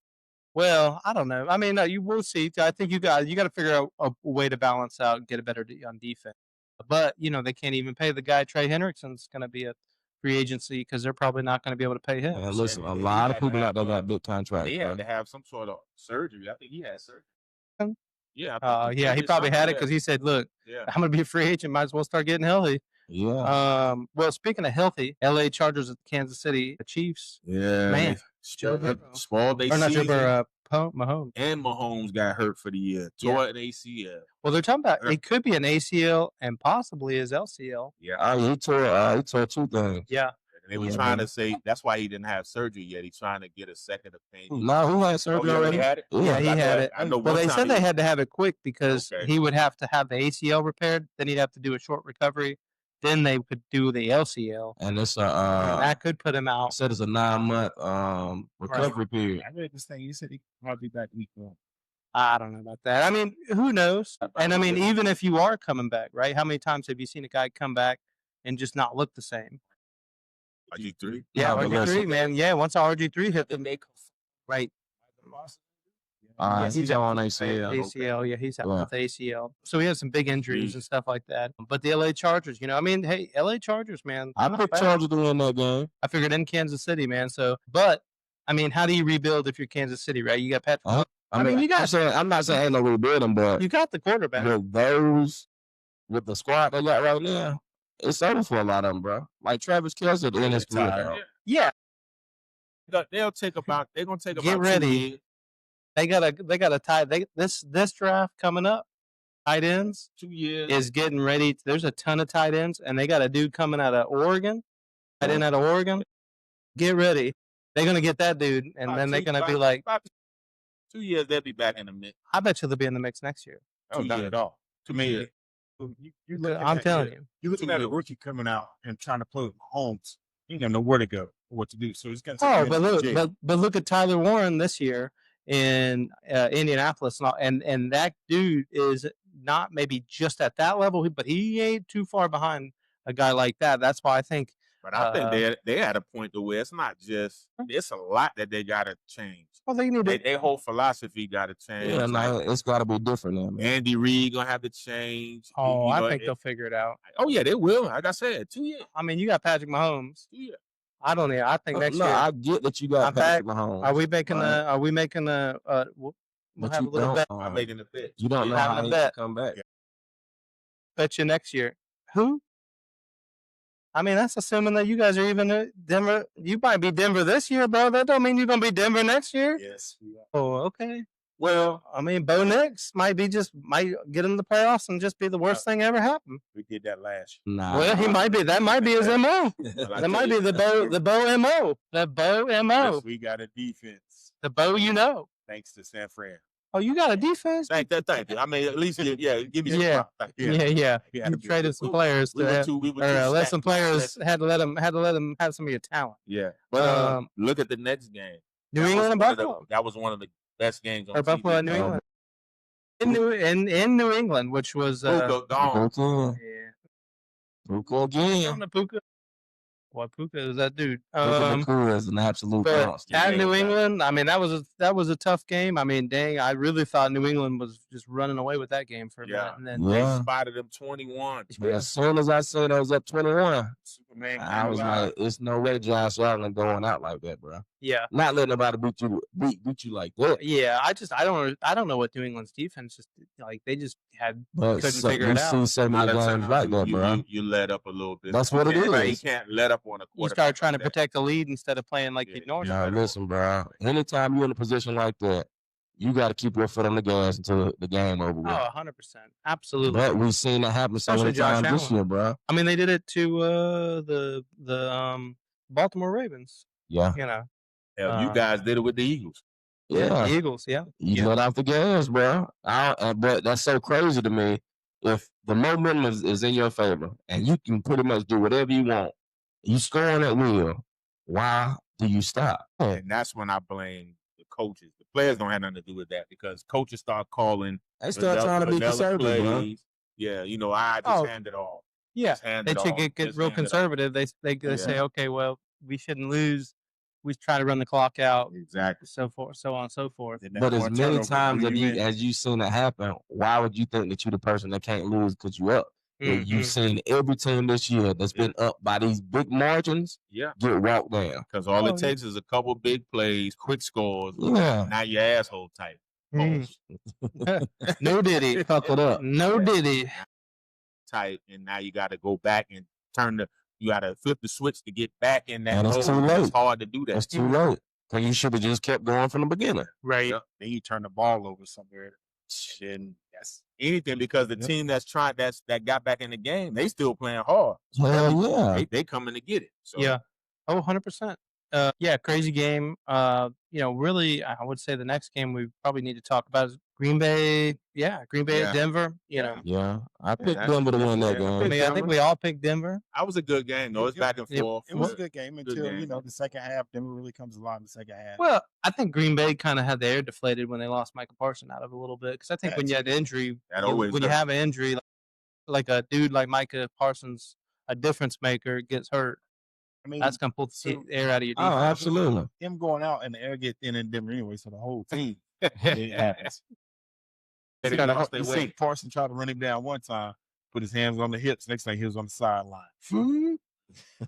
[SPEAKER 2] Well, I don't know. I mean, you will see. I think you got to figure out a way to balance out and get a better on defense. But they can't even pay the guy. Trey Hendrickson's going to be a free agency because they're probably not going to be able to pay him.
[SPEAKER 5] Listen, a lot of people out there got big contracts.
[SPEAKER 3] He had to have some sort of surgery. I think he had surgery.
[SPEAKER 2] Yeah. He probably had it because he said, "Look, I'm going to be a free agent. Might as well start getting healthy."
[SPEAKER 5] Yeah.
[SPEAKER 2] Well, speaking of healthy, LA Chargers at Kansas City Chiefs.
[SPEAKER 3] Yeah.
[SPEAKER 2] Man.
[SPEAKER 3] Spoiled they
[SPEAKER 2] season. Mahomes.
[SPEAKER 3] And Mahomes got hurt for the year. Tore an ACL.
[SPEAKER 2] Well, they're talking about it could be an ACL and possibly his LCL.
[SPEAKER 3] Yeah.
[SPEAKER 5] He tore two things.
[SPEAKER 2] Yeah.
[SPEAKER 3] They were trying to say that's why he didn't have surgery yet. He's trying to get a second opinion.
[SPEAKER 5] No, who had surgery already?
[SPEAKER 3] Had it?
[SPEAKER 2] Yeah, he had it.
[SPEAKER 3] I know.
[SPEAKER 2] Well, they said they had to have it quick because he would have to have the ACL repaired. Then he'd have to do a short recovery. Then they could do the LCL.
[SPEAKER 5] And it's
[SPEAKER 2] that could put him out.
[SPEAKER 5] Said it's a 9-month recovery period.
[SPEAKER 4] I read this thing. You said he probably be back week 1.
[SPEAKER 2] I don't know about that. I mean, who knows? And I mean, even if you are coming back, right? How many times have you seen a guy come back and just not look the same?
[SPEAKER 3] RG3?
[SPEAKER 2] Yeah, RG3, man. Yeah, once RG3 hit them, right.
[SPEAKER 5] He's on ACL.
[SPEAKER 2] ACL, yeah, he's out with ACL. So he had some big injuries and stuff like that. But the LA Chargers, I mean, hey, LA Chargers, man.
[SPEAKER 5] I picked Chargers to win that game.
[SPEAKER 2] I figured in Kansas City, man. So, but I mean, how do you rebuild if you're Kansas City, right? You got Patrick.
[SPEAKER 5] I mean, I'm not saying ain't no rebuilding, but
[SPEAKER 2] you got the quarterback.
[SPEAKER 5] With the squad they got right now, it's over for a lot of them, bro. Like Travis Kelce at the end of his career.
[SPEAKER 2] Yeah.
[SPEAKER 3] They'll take about. They're gonna take about.
[SPEAKER 2] Get ready. They got a tie. This draft coming up, tight ends.
[SPEAKER 3] 2 years
[SPEAKER 2] is getting ready. There's a ton of tight ends, and they got a dude coming out of Oregon. Tight end out of Oregon. Get ready. They're gonna get that dude, and then they're gonna be like
[SPEAKER 3] 2 years. They'll be back in the mix.
[SPEAKER 2] I bet you they'll be in the mix next year.
[SPEAKER 3] Oh, not at all. 2 years.
[SPEAKER 2] I'm telling you.
[SPEAKER 4] You're looking at a rookie coming out and trying to play with Mahomes. He don't know where to go or what to do. So he's got to.
[SPEAKER 2] But look at Tyler Warren this year in Indianapolis, and that dude is not maybe just at that level, but he ain't too far behind a guy like that. That's why I think.
[SPEAKER 3] But I think they're at a point to where it's not just. It's a lot that they got to change.
[SPEAKER 2] Well, they need
[SPEAKER 3] their whole philosophy got to change.
[SPEAKER 5] Yeah, no, it's got to be different now, man.
[SPEAKER 3] Andy Reid gonna have to change.
[SPEAKER 2] Oh, I think they'll figure it out.
[SPEAKER 3] Oh yeah, they will. Like I said, 2 years.
[SPEAKER 2] I mean, you got Patrick Mahomes.
[SPEAKER 3] 2 years.
[SPEAKER 2] I don't know. I think next year.
[SPEAKER 5] I get that you got Patrick Mahomes.
[SPEAKER 2] Are we making a? We'll have a little bet.
[SPEAKER 3] I'm making a bet.
[SPEAKER 5] You don't know how to come back.
[SPEAKER 2] Bet you next year. Who? I mean, that's assuming that you guys are even Denver. You might be Denver this year, bro. That don't mean you're gonna be Denver next year.
[SPEAKER 3] Yes.
[SPEAKER 2] Oh, okay.
[SPEAKER 3] Well,
[SPEAKER 2] I mean, Bo Nix might get in the playoffs and just be the worst thing ever happened.
[SPEAKER 3] We did that last year.
[SPEAKER 5] Nah.
[SPEAKER 2] Well, he might be. That might be his MO. That might be the Bo MO. The Bo MO.
[SPEAKER 3] Yes, we got a defense.
[SPEAKER 2] The Bo,
[SPEAKER 3] thanks to San Fran.
[SPEAKER 2] Oh, you got a defense?
[SPEAKER 3] Thank you. I mean, at least give me some
[SPEAKER 2] Yeah.
[SPEAKER 3] props.
[SPEAKER 2] Yeah. You traded some players to let some players had to let them have some of your talent.
[SPEAKER 3] Yeah. But look at the next game.
[SPEAKER 2] New England and Buffalo.
[SPEAKER 3] That was one of the best games on TV.
[SPEAKER 2] Buffalo and New England. In New England, which was
[SPEAKER 3] Puka gone.
[SPEAKER 5] Puka again.
[SPEAKER 2] Puka. What Puka is that dude?
[SPEAKER 5] Puka is an absolute monster.
[SPEAKER 2] At New England, I mean that was a tough game. I mean, dang, I really thought New England was just running away with that game for a minute. And then
[SPEAKER 3] they spotted them 21.
[SPEAKER 5] As soon as I said I was up 21, Superman, I was like, "It's no way Josh Allen going out like that, bro."
[SPEAKER 2] Yeah,
[SPEAKER 5] not letting nobody beat you like that.
[SPEAKER 2] Yeah, I don't know what New England's defense just like. They just couldn't figure it out.
[SPEAKER 5] You see so many games like that, bro.
[SPEAKER 3] You let up a little bit.
[SPEAKER 5] That's what it is.
[SPEAKER 3] You can't let up on a quarterback.
[SPEAKER 2] You start trying to protect the lead instead of playing like you normally.
[SPEAKER 5] Yeah, listen, bro. Anytime you're in a position like that, you got to keep your foot on the gas until the game over with.
[SPEAKER 2] Oh, 100%. Absolutely.
[SPEAKER 5] But we've seen that happen so many times this year, bro.
[SPEAKER 2] I mean, they did it to the Baltimore Ravens.
[SPEAKER 5] Yeah.
[SPEAKER 2] You know.
[SPEAKER 3] Hell, you guys did it with the Eagles.
[SPEAKER 5] Yeah.
[SPEAKER 2] The Eagles, yeah.
[SPEAKER 5] You let off the gas, bro. But that's so crazy to me. If the momentum is in your favor and you can pretty much do whatever you want, you scoring at will, why do you stop?
[SPEAKER 3] And that's when I blame the coaches. The players don't have nothing to do with that because coaches start calling.
[SPEAKER 5] They start trying to be conservative, bro.
[SPEAKER 3] Yeah, I just hand it off.
[SPEAKER 2] Yeah, they should get real conservative. They say, okay, well, we shouldn't lose. We try to run the clock out.
[SPEAKER 3] Exactly.
[SPEAKER 2] So on and so forth.
[SPEAKER 5] But as many times as you've seen it happen, why would you think that you're the person that can't lose because you're up? Mm-hmm. You've seen every team this year that's been up by these big margins get walked down.
[SPEAKER 3] Because all it takes is a couple big plays, quick scores. Yeah. Now your asshole tight.
[SPEAKER 2] No diddy.
[SPEAKER 5] Fuck it up.
[SPEAKER 2] No diddy.
[SPEAKER 3] Tight. And now you got to go back and you got to flip the switch to get back in that.
[SPEAKER 5] And it's too late.
[SPEAKER 3] It's hard to do that.
[SPEAKER 5] It's too late. Because you should have just kept going from the beginning.
[SPEAKER 2] Right.
[SPEAKER 4] Yep. Then you turn the ball over somewhere. And
[SPEAKER 3] that's anything because the team that got back in the game, they still playing hard. So
[SPEAKER 5] yeah.
[SPEAKER 3] They coming to get it. So.
[SPEAKER 2] Yeah. Oh, 100%. Crazy game. Really, I would say the next game we probably need to talk about is Green Bay. Yeah, Green Bay at Denver.
[SPEAKER 5] Yeah, I picked Denver to win that game.
[SPEAKER 2] I think we all picked Denver.
[SPEAKER 3] That was a good game, though. It's back and forth.
[SPEAKER 4] It was a good game until the second half. Denver really comes alive in the second half.
[SPEAKER 2] Well, I think Green Bay kind of had the air deflated when they lost Micah Parsons out of it a little bit because I think when you had an injury, when you have an injury like a dude like Micah Parsons, a difference maker gets hurt. I mean, that's gonna pull the air out of your defense.
[SPEAKER 5] Oh, absolutely.
[SPEAKER 4] Him going out and the air get thin in Denver anyway, so the whole team it happens. You see Parsons try to run him down one time, put his hands on the hips. Next thing he was on the sideline.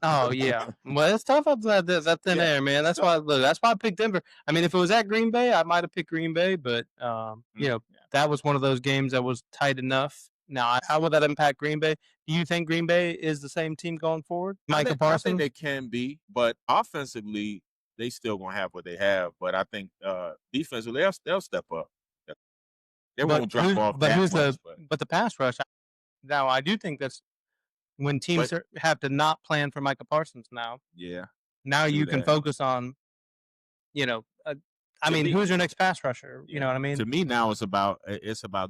[SPEAKER 2] Oh yeah, well it's tough up that thin air, man. That's why I picked Denver. I mean, if it was at Green Bay, I might have picked Green Bay, but that was one of those games that was tight enough. Now, how will that impact Green Bay? Do you think Green Bay is the same team going forward? Micah Parsons?
[SPEAKER 3] I think they can be, but offensively, they still going to have what they have. But I think defensively, they'll step up. They won't drop off that much.
[SPEAKER 2] But the pass rush, now I do think that's when teams have to not plan for Micah Parsons now.
[SPEAKER 3] Yeah.
[SPEAKER 2] Now you can focus on, who's your next pass rusher? You know what I mean?
[SPEAKER 3] To me now it's about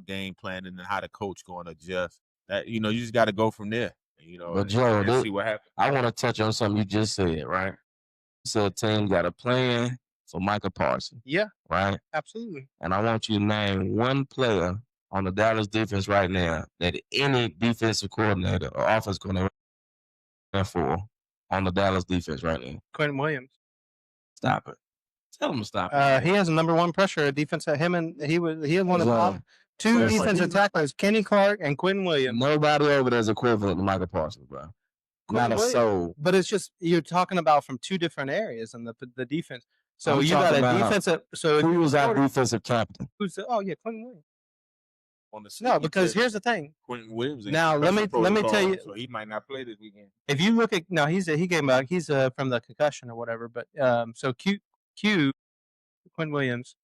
[SPEAKER 3] game planning and how the coach going to adjust. That you just got to go from there.
[SPEAKER 5] But Joe,
[SPEAKER 3] see what happens.
[SPEAKER 5] I want to touch on something you just said, right? You said team got a plan for Micah Parsons.
[SPEAKER 2] Yeah.
[SPEAKER 5] Right?
[SPEAKER 2] Absolutely.
[SPEAKER 5] And I want you to name one player on the Dallas defense right now that any defensive coordinator or offensive coordinator for on the Dallas defense right now.
[SPEAKER 2] Quentin Williams.
[SPEAKER 5] Stop it. Tell him to stop.
[SPEAKER 2] He has a number one pressure defense at him, and he had one of the top two defensive tacklers, Kenny Clark and Quentin Williams.
[SPEAKER 5] Nobody over there is equivalent to Micah Parsons, bro. Not a soul.
[SPEAKER 2] But it's just you're talking about from two different areas in the defense. So you got a defensive. So
[SPEAKER 5] who was our defensive captain?
[SPEAKER 2] Quentin Williams. No, because here's the thing.
[SPEAKER 3] Quentin Williams.
[SPEAKER 2] Now let me tell you.
[SPEAKER 3] So he might not play this weekend.
[SPEAKER 2] If you look at he's from the concussion or whatever. But so Quentin Williams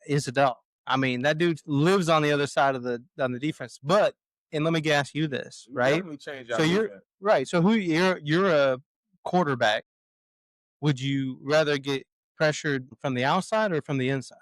[SPEAKER 2] is a dog. I mean, that dude lives on the other side of the defense. But let me ask you this, right? So you're right. So you're a quarterback. Would you rather get pressured from the outside or from the inside?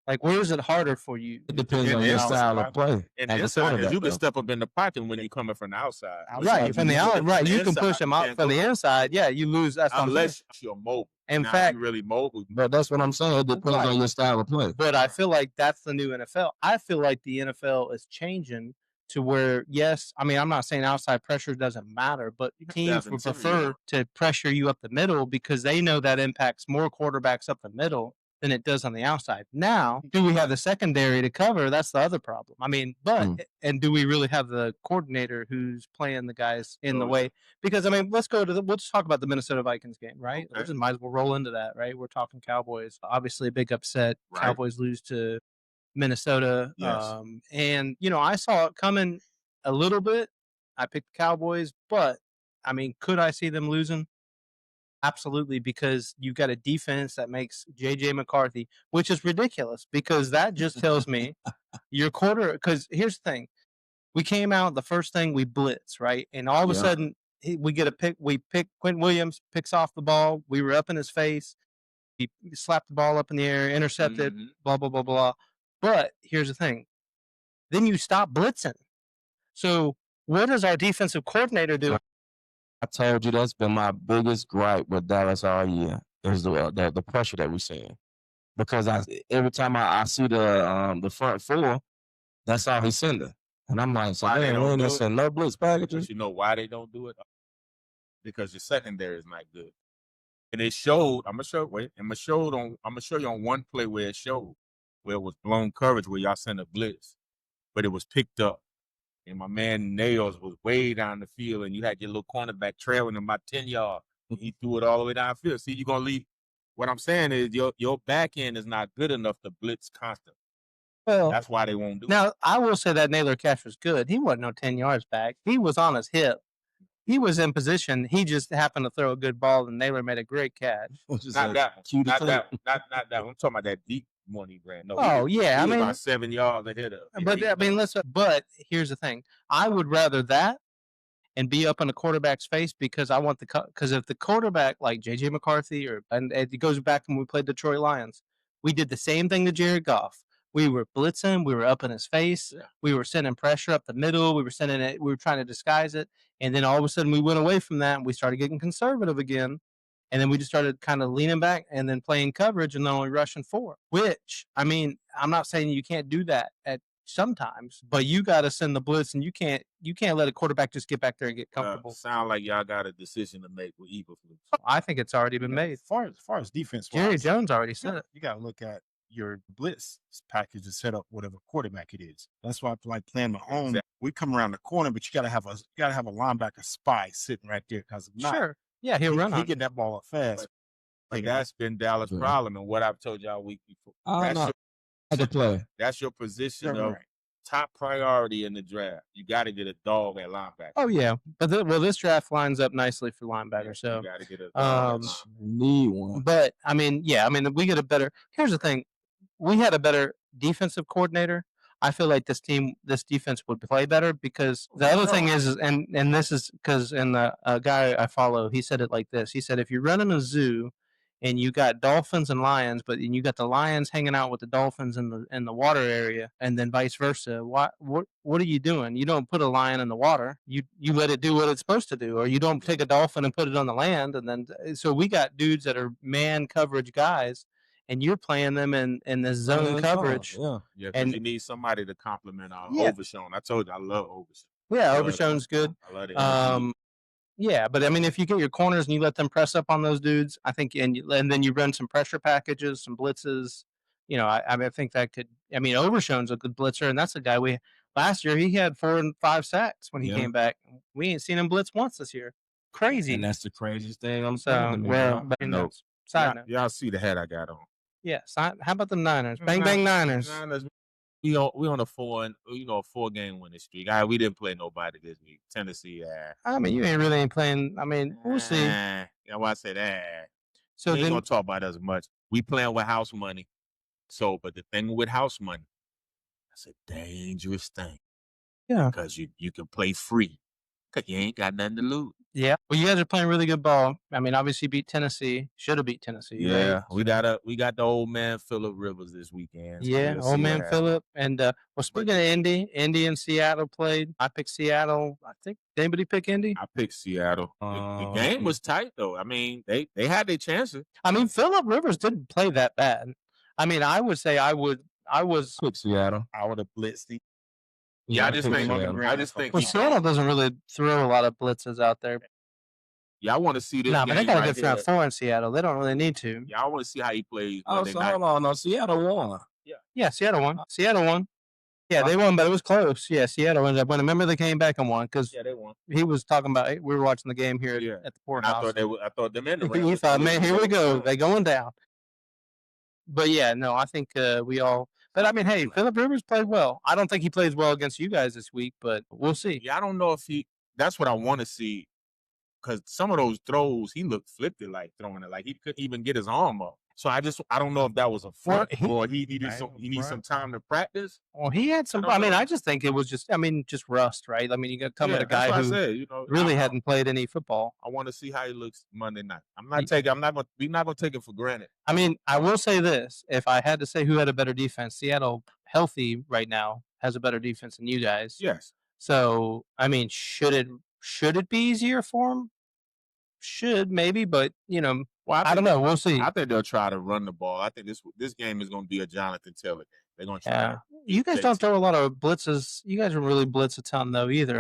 [SPEAKER 2] Like, where is it harder for you?
[SPEAKER 5] It depends on your style of play.
[SPEAKER 3] And
[SPEAKER 5] as a
[SPEAKER 3] inside,
[SPEAKER 5] quarterback,
[SPEAKER 3] you can
[SPEAKER 5] though.
[SPEAKER 3] step up in the pocket when you're coming from the outside.
[SPEAKER 2] Right, from the out, right. You can push them out from the inside. Yeah, you lose. That's what I'm saying.
[SPEAKER 3] Unless you're mobile.
[SPEAKER 2] In
[SPEAKER 3] Now,
[SPEAKER 2] fact,
[SPEAKER 3] if you're really mobile.
[SPEAKER 5] But that's what I'm saying. It depends
[SPEAKER 2] Right.
[SPEAKER 5] on your style of play.
[SPEAKER 2] But I feel like that's the new NFL. I feel like the NFL is changing to where, yes, I mean, I'm not saying outside pressure doesn't matter, but teams would prefer to pressure you up the middle because they know that impacts more quarterbacks up the middle than it does on the outside. Now, do we have the secondary to cover? That's the other problem. I mean, and do we really have the coordinator who's playing the guys in the way? Because, I mean, we'll just talk about the Minnesota Vikings game, right?
[SPEAKER 3] Okay.
[SPEAKER 2] We just might as well roll into that, right? We're talking Cowboys. Obviously, a big upset.
[SPEAKER 3] Right.
[SPEAKER 2] Cowboys lose to Minnesota.
[SPEAKER 3] Yes.
[SPEAKER 2] And, I saw it coming a little bit. I picked the Cowboys, but, I mean, could I see them losing? Absolutely, because you've got a defense that makes J.J. McCarthy, which is ridiculous because that just tells me your because here's the thing. We came out, the first thing we blitz, right? And all of a sudden we get a pick. We pick Quentin Williams, picks off the ball. We were up in his face. He slapped the ball up in the air, intercepted, blah, blah, blah, blah. But here's the thing. Then you stop blitzing. So what does our defensive coordinator do?
[SPEAKER 5] I told you that's been my biggest gripe with Dallas all year is the pressure that we're seeing. Because every time I see the front four, that's all he's sending. And I'm like, so they ain't send no blitz packages.
[SPEAKER 3] But you know why they don't do it? Because your secondary is not good. And it showed, I'm gonna show you on one play where it showed where it was blown coverage where y'all sent a blitz, but it was picked up. And my man Nails was way down the field, and you had your little cornerback trailing him about 10 yards. And he threw it all the way downfield. See, you're going to leave. What I'm saying is your back end is not good enough to blitz constantly. Well, that's why they won't do it.
[SPEAKER 2] Now, I will say that Naylor catch was good. He wasn't no 10 yards back. He was on his hip. He was in position. He just happened to throw a good ball, and Naylor made a great catch.
[SPEAKER 3] Not that one. Not that one. I'm talking about that deep money brand. No,
[SPEAKER 2] he was
[SPEAKER 3] about 7 yards ahead of.
[SPEAKER 2] But here's the thing: I would rather that and be up in the quarterback's face because I want because if the quarterback like J.J. McCarthy and it goes back when we played Detroit Lions, we did the same thing to Jared Goff. We were blitzing. We were up in his face. Yeah. We were sending pressure up the middle. We were sending it. We were trying to disguise it, and then all of a sudden we went away from that and we started getting conservative again. And then we just started kind of leaning back and then playing coverage and then only rushing forward, which, I mean, I'm not saying you can't do that at sometimes, but you got to send the blitz and you can't let a quarterback just get back there and get comfortable.
[SPEAKER 3] Sound like y'all got a decision to make with Eberflus.
[SPEAKER 2] I think it's already been made.
[SPEAKER 4] As far as defense,
[SPEAKER 2] Jerry Jones already said it.
[SPEAKER 4] You got to look at your blitz package to set up whatever quarterback it is. That's why I like playing my own. Exactly. We come around the corner, but you got to have a linebacker spy sitting right there because
[SPEAKER 2] sure. Yeah, he'll run.
[SPEAKER 4] He get that ball up fast.
[SPEAKER 3] Like that's been Dallas' problem, and what I've told y'all week before. That's your position of top priority in the draft. You got to get a dog at linebacker.
[SPEAKER 2] Oh yeah, but this draft lines up nicely for linebacker. So
[SPEAKER 3] you got to get a dog.
[SPEAKER 5] Need one.
[SPEAKER 2] But I mean, we get a better. Here's the thing: we had a better defensive coordinator. I feel like this defense would play better because the other thing is and this is because the guy I follow, he said it like this. He said, if you're running a zoo and you got dolphins and lions, but you got the lions hanging out with the dolphins in the water area, and then vice versa, what are you doing? You don't put a lion in the water. You let it do what it's supposed to do, or you don't take a dolphin and put it on the land. And then so we got dudes that are man coverage guys. And you're playing them in the zone coverage.
[SPEAKER 3] Yeah, and you need somebody to complement our Overshown. I told you I love Overshown.
[SPEAKER 2] Yeah, Overshown's good.
[SPEAKER 3] I love it.
[SPEAKER 2] Yeah, but I mean, if you get your corners and you let them press up on those dudes, I think, and then you run some pressure packages, some blitzes. I think that could. I mean, Overshown's a good blitzer, and that's a guy last year he had 4 and 5 sacks when he came back. We ain't seen him blitz once this year. Crazy.
[SPEAKER 5] And that's the craziest thing I'm
[SPEAKER 2] saying. Side note.
[SPEAKER 3] Y'all see the hat I got on.
[SPEAKER 2] Yeah, how about the Niners? Bang bang Niners.
[SPEAKER 3] We on a 4-game winning streak. We didn't play nobody this week. Tennessee.
[SPEAKER 2] I mean, you ain't playing. I mean, we'll see.
[SPEAKER 3] Yeah, why I say that?
[SPEAKER 2] So
[SPEAKER 3] we ain't gonna talk about it as much. We playing with house money. So, but the thing with house money, that's a dangerous thing.
[SPEAKER 2] Yeah,
[SPEAKER 3] because you can play free because you ain't got nothing to lose.
[SPEAKER 2] Yeah. Well, you guys are playing really good ball. I mean, obviously beat Tennessee. Should have beat Tennessee.
[SPEAKER 3] Yeah,
[SPEAKER 2] right?
[SPEAKER 3] we got the old man Phillip Rivers this weekend. So
[SPEAKER 2] Yeah,
[SPEAKER 3] we'll
[SPEAKER 2] old
[SPEAKER 3] see what
[SPEAKER 2] man
[SPEAKER 3] happens.
[SPEAKER 2] Phillip. And well, speaking of Indy and Seattle played. I picked Seattle. I think anybody pick Indy?
[SPEAKER 3] I picked Seattle. The game was tight though. I mean, they had their chances.
[SPEAKER 2] I mean, Phillip Rivers didn't play that bad. I mean, I would say I was
[SPEAKER 5] Pick Seattle.
[SPEAKER 4] I would have blitzed him.
[SPEAKER 3] Yeah, I just think
[SPEAKER 2] Well, Seattle doesn't really throw a lot of blitzes out there.
[SPEAKER 3] Yeah, I want to see this.
[SPEAKER 2] No, but they
[SPEAKER 3] game
[SPEAKER 2] got a
[SPEAKER 3] right
[SPEAKER 2] good front
[SPEAKER 3] here.
[SPEAKER 2] four in Seattle. They don't really need to.
[SPEAKER 3] Yeah, I want to see how he plays.
[SPEAKER 5] Oh,
[SPEAKER 3] Monday
[SPEAKER 5] so
[SPEAKER 3] night.
[SPEAKER 5] hold on. No, Seattle won.
[SPEAKER 2] Yeah, Seattle won. Seattle won. Yeah, they won, but it was close. Yeah, Seattle ended up winning. Remember, they came back and won because
[SPEAKER 3] Yeah, they won.
[SPEAKER 2] he was talking about. We were watching the game here
[SPEAKER 3] Yeah.
[SPEAKER 2] at the
[SPEAKER 3] And I
[SPEAKER 2] courthouse.
[SPEAKER 3] thought them in the
[SPEAKER 2] You
[SPEAKER 3] Rams
[SPEAKER 2] thought,
[SPEAKER 3] was
[SPEAKER 2] man, here we
[SPEAKER 3] gonna
[SPEAKER 2] go.
[SPEAKER 3] lose.
[SPEAKER 2] They going down. But yeah, no, I think we all. But I mean, hey, Phillip Rivers played well. I don't think he plays well against you guys this week, but we'll see.
[SPEAKER 3] Yeah, I don't know if he. That's what I want to see. Because some of those throws, he looked flipped it like throwing it, like he couldn't even get his arm up. So I don't know if that was a front or he needed some time to practice.
[SPEAKER 2] Well, he had some. I mean, I just think it was just rust, right? I mean, you got to tell me a guy
[SPEAKER 3] that's
[SPEAKER 2] who
[SPEAKER 3] what I said,
[SPEAKER 2] really hadn't played any football.
[SPEAKER 3] I want to see how he looks Monday night. We're not going to take it for granted.
[SPEAKER 2] I mean, I will say this: if I had to say who had a better defense, Seattle, healthy right now, has a better defense than you guys.
[SPEAKER 3] Yes.
[SPEAKER 2] So, I mean, should it be easier for him? Should maybe, but I don't know. We'll see.
[SPEAKER 3] I think they'll try to run the ball. I think this game is going to be a Jonathan Taylor game. They're going to try.
[SPEAKER 2] Yeah. You guys don't throw a lot of blitzes. You guys don't really blitz a ton though either.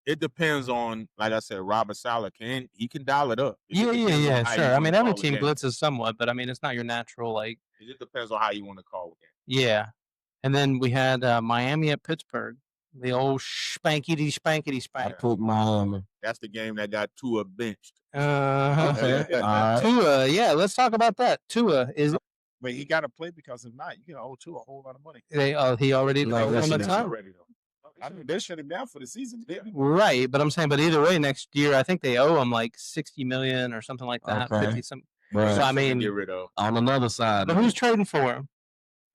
[SPEAKER 3] It depends on, like I said, Robert Saleh can dial it up.
[SPEAKER 2] Yeah, sure. I mean, every team blitzes somewhat, but I mean, it's not your natural like.
[SPEAKER 3] It just depends on how you want to call it.
[SPEAKER 2] Yeah, and then we had Miami at Pittsburgh. The old spankity
[SPEAKER 5] I put Miami.
[SPEAKER 3] That's the game that got Tua benched.
[SPEAKER 2] Okay.
[SPEAKER 5] All right.
[SPEAKER 2] Tua, yeah, let's talk about that. Tua is.
[SPEAKER 4] But he got to play because if not, you can owe Tua a whole lot of money.
[SPEAKER 2] He already
[SPEAKER 5] No,
[SPEAKER 2] on the
[SPEAKER 5] that's
[SPEAKER 2] time.
[SPEAKER 3] Already though.
[SPEAKER 4] I mean, they shut him down for the season.
[SPEAKER 2] Right, but I'm saying, but either way, next year I think they owe him like $60 million or something like that.
[SPEAKER 5] Okay.
[SPEAKER 2] 50 some.
[SPEAKER 5] But
[SPEAKER 2] So I mean,
[SPEAKER 3] Get rid of.
[SPEAKER 5] on another side,
[SPEAKER 2] but who's trading for him?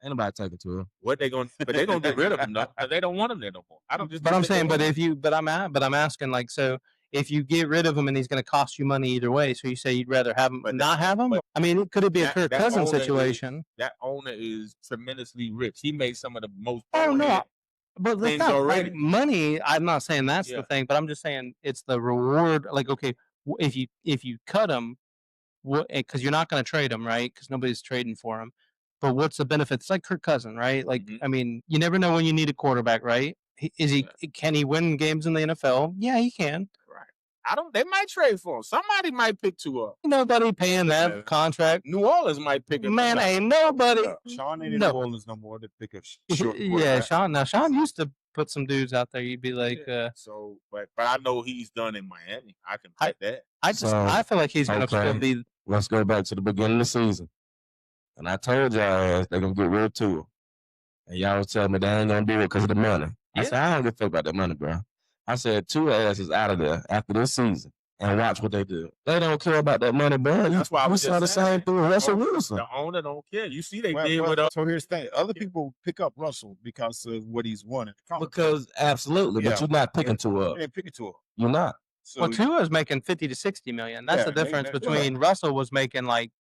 [SPEAKER 5] ain't nobody taking to him.
[SPEAKER 3] What they going? But they gonna get rid of him though. 'Cause they don't want him there no more.
[SPEAKER 2] But I'm saying, I'm asking, like, so if you get rid of him and he's going to cost you money either way, so you say you'd rather have him
[SPEAKER 3] But
[SPEAKER 2] not have him? I mean, could it be a Kirk Cousins
[SPEAKER 3] owner
[SPEAKER 2] situation?
[SPEAKER 3] That owner is tremendously rich. He made some of the most.
[SPEAKER 2] Oh no, but it's
[SPEAKER 3] things
[SPEAKER 2] not
[SPEAKER 3] already.
[SPEAKER 2] like money. I'm not saying that's the
[SPEAKER 3] Yeah.
[SPEAKER 2] thing, but I'm just saying it's the reward. Like, okay, if you cut him, because you're not going to trade him, right? Because nobody's trading for him. But what's the benefit? It's like Kirk Cousins, right? Like,
[SPEAKER 3] Mhm.
[SPEAKER 2] I mean, you never know when you need a quarterback, right? Can he win games in the NFL? Yeah, he can.
[SPEAKER 3] Right. They might trade for him. Somebody might pick Tua up.
[SPEAKER 2] Nobody paying that
[SPEAKER 3] Yeah.
[SPEAKER 2] contract.
[SPEAKER 3] New Orleans might pick him
[SPEAKER 2] Man,
[SPEAKER 3] up.
[SPEAKER 2] ain't nobody.
[SPEAKER 4] Sean ain't in
[SPEAKER 2] No.
[SPEAKER 4] New Orleans no more to pick up short.
[SPEAKER 2] Yeah, Sean. Now Sean used to put some dudes out there. You'd be like,
[SPEAKER 3] So, but I know he's done in Miami. I can bet that.
[SPEAKER 2] I feel like he's gonna
[SPEAKER 5] Okay.
[SPEAKER 2] still be.
[SPEAKER 5] Let's go back to the beginning of the season. And I told y'all they're going to get rid of Tua. And y'all was telling me they ain't going to do it because of the money. I said, I don't give a fuck about that money, bro. I said, Tua ass is out of there after this season. And watch what they do. They don't care about that money, bro.
[SPEAKER 3] That's why I
[SPEAKER 5] we
[SPEAKER 3] was
[SPEAKER 5] saw the
[SPEAKER 3] just saying.
[SPEAKER 5] same thing with Russell Wilson.
[SPEAKER 3] The owner don't care. You see, they
[SPEAKER 4] Well,
[SPEAKER 3] did
[SPEAKER 4] well,
[SPEAKER 3] with us.
[SPEAKER 4] so here's the thing. Other people pick up Russell because of what he's won at the college.
[SPEAKER 5] Because absolutely, but
[SPEAKER 4] Yeah.
[SPEAKER 5] you're not picking Tua up.
[SPEAKER 4] They ain't picking Tua.
[SPEAKER 5] You're not.
[SPEAKER 4] So
[SPEAKER 2] Well, Tua is making 50 to 60 million. That's
[SPEAKER 4] Yeah,
[SPEAKER 2] the difference
[SPEAKER 4] they-
[SPEAKER 2] between Russell was making like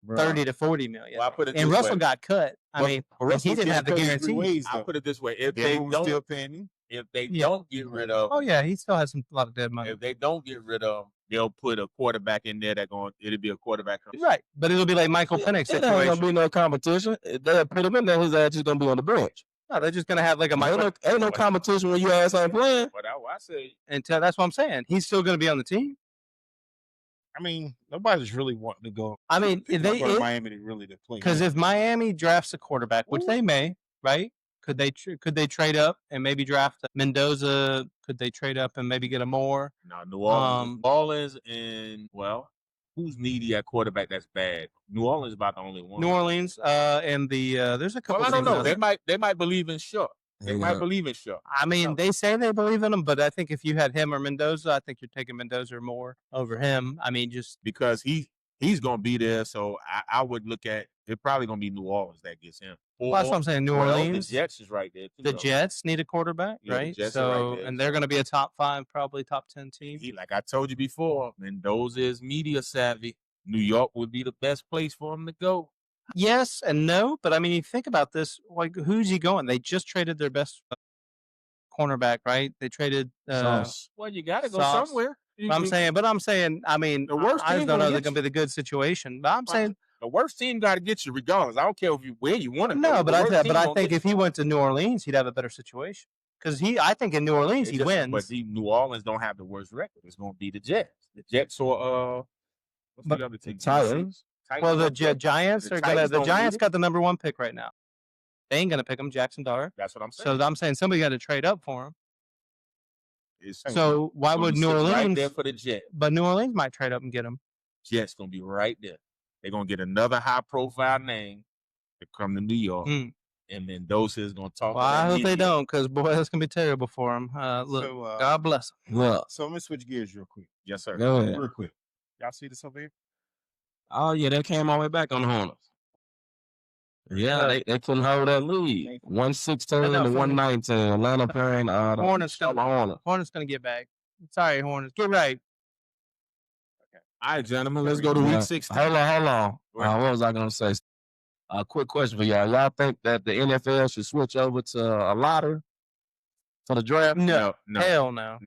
[SPEAKER 5] Bro.
[SPEAKER 2] 30 to 40 million.
[SPEAKER 3] Well, I put it
[SPEAKER 2] And
[SPEAKER 3] this
[SPEAKER 2] Russell
[SPEAKER 3] way.
[SPEAKER 2] got cut. I
[SPEAKER 4] Well,
[SPEAKER 2] mean,
[SPEAKER 4] Russell's
[SPEAKER 2] he didn't have the
[SPEAKER 4] getting paid three
[SPEAKER 2] guarantee.
[SPEAKER 4] ways,
[SPEAKER 3] I
[SPEAKER 4] though.
[SPEAKER 3] put it this way: if
[SPEAKER 4] They
[SPEAKER 3] they
[SPEAKER 4] still
[SPEAKER 3] don't,
[SPEAKER 4] paying him.
[SPEAKER 2] Yeah.
[SPEAKER 3] don't get rid of,
[SPEAKER 2] Oh yeah, he still has a lot of dead money.
[SPEAKER 3] if they don't get rid of, they'll put a quarterback in there it'll be a quarterback.
[SPEAKER 2] Right, but it'll be like Michael Penix
[SPEAKER 5] There ain't going to
[SPEAKER 2] situation.
[SPEAKER 5] be no competition. They'll put him in there. His ass is going to be on the bench.
[SPEAKER 2] No, they're just gonna have like a Michael.
[SPEAKER 5] Ain't no competition when your ass ain't playing.
[SPEAKER 3] But I say,
[SPEAKER 2] Until that's what I'm saying. He's still gonna be on the team.
[SPEAKER 4] I mean, nobody's really wanting to go.
[SPEAKER 2] I mean,
[SPEAKER 4] They
[SPEAKER 2] if
[SPEAKER 4] go
[SPEAKER 2] they
[SPEAKER 4] to Miami to really to play.
[SPEAKER 2] because if Miami drafts a quarterback, which they may, right? Could they trade up and maybe draft Mendoza? Could they trade up and maybe get a Moore?
[SPEAKER 3] no, New Orleans, and who's needy at quarterback? That's bad. New Orleans is about the only one.
[SPEAKER 2] New Orleans, and there's a couple.
[SPEAKER 3] Well, I don't
[SPEAKER 2] teams
[SPEAKER 3] know.
[SPEAKER 2] out
[SPEAKER 3] They
[SPEAKER 2] there.
[SPEAKER 3] might believe in Shaw. They
[SPEAKER 5] Yeah.
[SPEAKER 3] might believe in Shaw.
[SPEAKER 2] I mean, they say they believe in him, but I think if you had him or Mendoza, I think you're taking Mendoza or Moore over him. I mean, just
[SPEAKER 3] because he's gonna be there. So I would look at it's probably gonna be New Orleans that gets him.
[SPEAKER 2] Well, that's what I'm saying. New Orleans.
[SPEAKER 3] The Jets is right there. Too,
[SPEAKER 2] the Jets need a quarterback,
[SPEAKER 3] Yeah, the
[SPEAKER 2] right?
[SPEAKER 3] Jets are right there,
[SPEAKER 2] and they're going to be a top 5, probably top 10 team.
[SPEAKER 3] Like I told you before, Mendoza is media savvy. New York would be the best place for him to go.
[SPEAKER 2] Yes and no, but I mean, you think about this. Like, who's he going? They just traded their best cornerback, right? They traded.
[SPEAKER 3] Well, you got to go somewhere.
[SPEAKER 2] I'm saying, I mean,
[SPEAKER 3] the worst
[SPEAKER 2] I just
[SPEAKER 3] team
[SPEAKER 2] don't know
[SPEAKER 3] gonna
[SPEAKER 2] they're
[SPEAKER 3] get
[SPEAKER 2] going to be the good situation. But I'm saying
[SPEAKER 3] the worst team got to get you regardless. I don't care where you want to go.
[SPEAKER 2] no, but I think if he went to New Orleans, he'd have a better situation because I think in New Orleans he wins.
[SPEAKER 3] But New Orleans don't have the worst record. It's going to be the Jets. The Jets or what's the other team?
[SPEAKER 5] Titans.
[SPEAKER 2] Well, the Giants are gonna. The Giants got the number 1 pick right now. They ain't gonna pick him, Jackson Dart.
[SPEAKER 3] That's what I'm saying.
[SPEAKER 2] So I'm saying somebody got to trade up for him.
[SPEAKER 3] It's
[SPEAKER 2] So why would New Orleans?
[SPEAKER 3] Right there for the Jets.
[SPEAKER 2] But New Orleans might trade up and get him.
[SPEAKER 3] Jets gonna be right there. They're gonna get another high-profile name to come to New York, and Mendoza is gonna talk.
[SPEAKER 2] Well, I hope they don't, because boy, that's gonna be terrible for him. Look, God bless him.
[SPEAKER 4] Yeah. So let me switch gears real quick.
[SPEAKER 3] Yes, sir.
[SPEAKER 5] Go ahead.
[SPEAKER 4] Real quick. Y'all see this over here?
[SPEAKER 5] Oh yeah, they came all the way back on the Hornets. Yeah, they couldn't hold that lead. 116 to 119. Atlanta playing
[SPEAKER 2] Hornets gonna get back. Sorry, Hornets, get right.
[SPEAKER 3] Okay. All right, gentlemen, let's go to week 16.
[SPEAKER 5] Hold on. What was I gonna say? A quick question for y'all. Y'all think that the NFL should switch over to a lottery for the draft?
[SPEAKER 2] No. Hell no.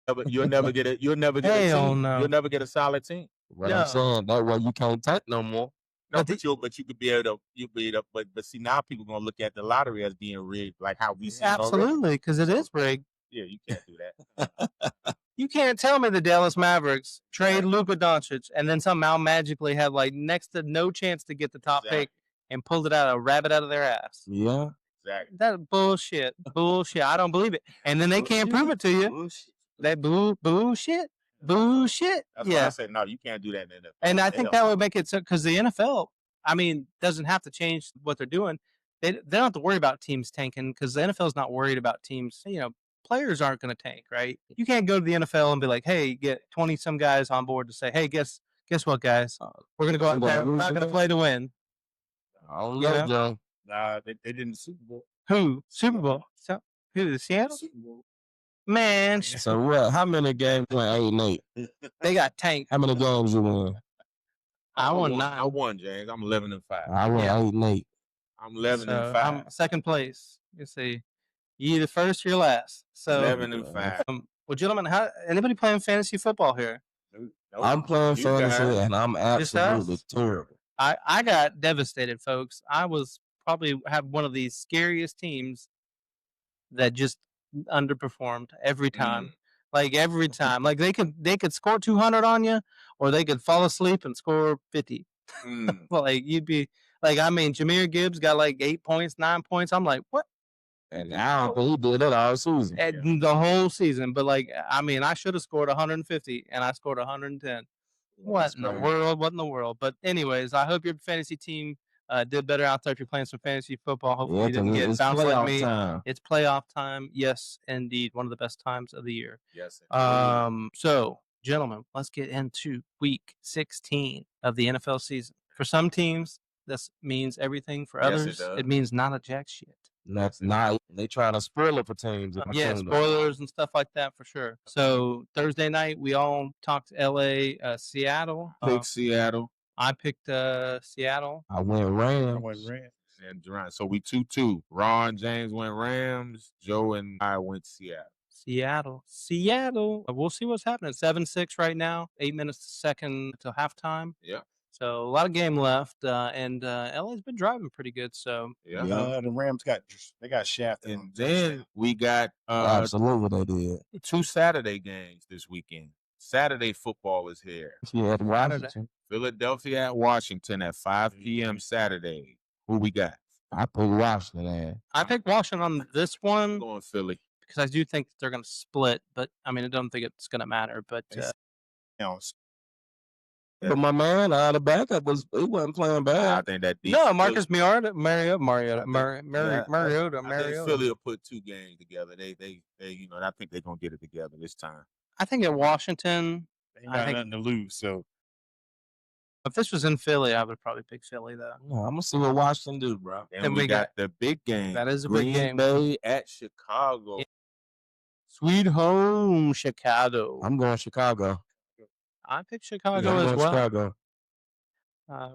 [SPEAKER 3] But you'll never get it. You'll never get a team. You'll never get a solid team.
[SPEAKER 5] What I'm saying, that way you can't take no more.
[SPEAKER 3] No, but you could be able to. But see, now people gonna look at the lottery as being rigged, like how we see.
[SPEAKER 2] Absolutely, because it is rigged.
[SPEAKER 3] Yeah, you can't do that.
[SPEAKER 2] You can't tell me the Dallas Mavericks trade Luka Doncic and then somehow magically have like next to no chance to get the top pick and pulled it out, a rabbit out of their ass.
[SPEAKER 5] Yeah,
[SPEAKER 3] exactly.
[SPEAKER 2] That bullshit. I don't believe it. And then they can't prove it to you. That bullshit.
[SPEAKER 3] That's why I said no. You can't do that in the NFL.
[SPEAKER 2] And I think that would make it so because the NFL, I mean, doesn't have to change what they're doing. They don't have to worry about teams tanking because the NFL is not worried about teams. Players aren't going to tank, right? You can't go to the NFL and be like, hey, get 20 some guys on board to say, hey, guess what, guys? We're going to go out there. We're not going to play to win.
[SPEAKER 5] I don't know, Joe.
[SPEAKER 4] Nah, they didn't Super Bowl.
[SPEAKER 2] Who? Super Bowl? Who? The Seattle?
[SPEAKER 4] Super Bowl.
[SPEAKER 2] Man.
[SPEAKER 5] So what? How many games went 8-8?
[SPEAKER 2] They got tanked.
[SPEAKER 5] How many games you won?
[SPEAKER 2] I won 9.
[SPEAKER 3] I won, James. I'm 11-5.
[SPEAKER 5] I won 8-8.
[SPEAKER 3] I'm 11-5.
[SPEAKER 2] I'm second place. You see, you either first or last. So
[SPEAKER 3] 11-5.
[SPEAKER 2] Well, gentlemen, anybody playing fantasy football here?
[SPEAKER 3] Nope.
[SPEAKER 5] I'm playing fantasy, and I'm absolutely terrible.
[SPEAKER 2] I got devastated, folks. I was probably have one of these scariest teams that just underperformed every time. Like every time. Like they could score 200 on you, or they could fall asleep and score 50. Like you'd be like, I mean, Jahmyr Gibbs got like 8 points, 9 points. I'm like, what?
[SPEAKER 5] And now he did that all season.
[SPEAKER 2] The whole season. But like, I mean, I should have scored 150 and I scored 110. What in the world? What in the world? But anyways, I hope your fantasy team did better out there if you're playing some fantasy football. Hopefully you didn't get bounced like me. It's playoff time. Yes, indeed. One of the best times of the year.
[SPEAKER 3] Yes.
[SPEAKER 2] So, gentlemen, let's get into week 16 of the NFL season. For some teams, this means everything. For others, it means not a jack shit.
[SPEAKER 5] That's not. They trying to spoil it for teams.
[SPEAKER 2] Spoilers and stuff like that for sure. So Thursday night, we all talked LA, Seattle.
[SPEAKER 3] Pick Seattle.
[SPEAKER 2] I picked Seattle.
[SPEAKER 5] I went Rams.
[SPEAKER 3] And Durant. So we 2-2. Ron James went Rams. Joe and I went Seattle. Seattle. We'll see what's happening. 7-6 right now. 8 minutes to second till halftime. Yeah. So a lot of game left, and LA's been driving pretty good. So
[SPEAKER 4] the Rams got shafted.
[SPEAKER 3] And then we got
[SPEAKER 5] absolutely they did
[SPEAKER 3] 2 Saturday games this weekend. Saturday football is here.
[SPEAKER 5] Yeah, at Washington.
[SPEAKER 3] Philadelphia at Washington at 5 p.m. Saturday. Who we got?
[SPEAKER 5] I picked Washington. Man.
[SPEAKER 2] I picked Washington on this one.
[SPEAKER 3] I'm going Philly
[SPEAKER 2] because I do think they're going to split, but I mean I don't think it's going to matter. But
[SPEAKER 5] but my man, the backup he wasn't playing bad.
[SPEAKER 3] I think that
[SPEAKER 2] Marcus Mariota.
[SPEAKER 3] I think Philly will put 2 games together. They I think they're gonna get it together this time.
[SPEAKER 2] I think at Washington,
[SPEAKER 4] they got nothing to lose. So
[SPEAKER 2] If this was in Philly, I would probably pick Philly though.
[SPEAKER 5] No, I'm gonna see what Washington do, bro.
[SPEAKER 3] And we got the big game.
[SPEAKER 2] That is a
[SPEAKER 3] Green
[SPEAKER 2] big game.
[SPEAKER 3] Bay at Chicago.
[SPEAKER 2] Yeah. Sweet home Chicago.
[SPEAKER 5] I'm going Chicago.
[SPEAKER 2] I picked Chicago as well. Chicago.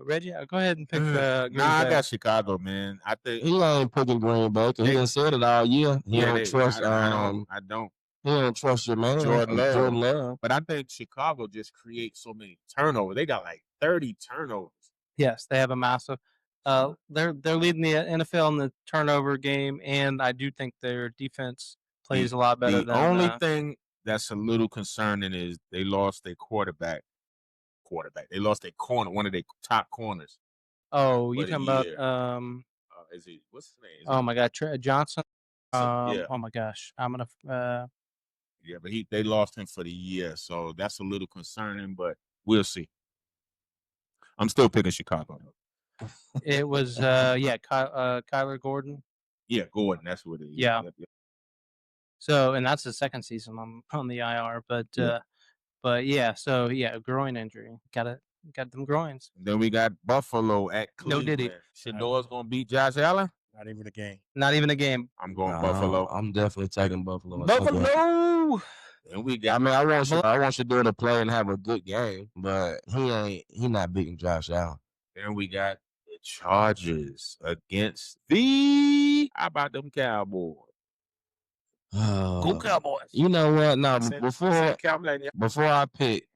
[SPEAKER 2] Reggie, go ahead and pick Green Bay.
[SPEAKER 3] I got Chicago, man. I think
[SPEAKER 5] he ain't picking Green Bay because he done said it all year. He don't trust.
[SPEAKER 3] I don't.
[SPEAKER 5] He don't trust your man,
[SPEAKER 3] Jordan
[SPEAKER 5] Love.
[SPEAKER 3] But I think Chicago just creates so many turnovers. They got like 30 turnovers.
[SPEAKER 2] Yes, they have a massive. They're leading the NFL in the turnover game, and I do think their defense plays a lot better.
[SPEAKER 3] The only thing that's a little concerning is they lost their quarterback. They lost their corner, one of their top corners.
[SPEAKER 2] Oh, you talking about
[SPEAKER 3] is he? What's his name?
[SPEAKER 2] Oh my God, Johnson.
[SPEAKER 3] Yeah.
[SPEAKER 2] Oh my gosh, I'm gonna.
[SPEAKER 3] Yeah, but they lost him for the year, so that's a little concerning. But we'll see. I'm still picking Chicago.
[SPEAKER 2] It was Kyler Gordon.
[SPEAKER 3] Yeah, Gordon. That's what it is.
[SPEAKER 2] Yeah. So, and that's the second season on the IR, but yeah. So yeah, groin injury. Got them groins.
[SPEAKER 3] And then we got Buffalo at Cleveland.
[SPEAKER 2] No diddy.
[SPEAKER 3] Shador's gonna beat Josh Allen.
[SPEAKER 4] Not even a game.
[SPEAKER 2] Not even a game.
[SPEAKER 3] I'm going Buffalo.
[SPEAKER 5] I'm definitely taking Buffalo.
[SPEAKER 2] Buffalo.
[SPEAKER 3] And we got.
[SPEAKER 5] I mean, I want Shador to play and have a good game, but he not beating Josh Allen.
[SPEAKER 3] Then we got the Chargers against the. How about them Cowboys?
[SPEAKER 2] Go Cowboys.
[SPEAKER 5] You know what? No, before I pick,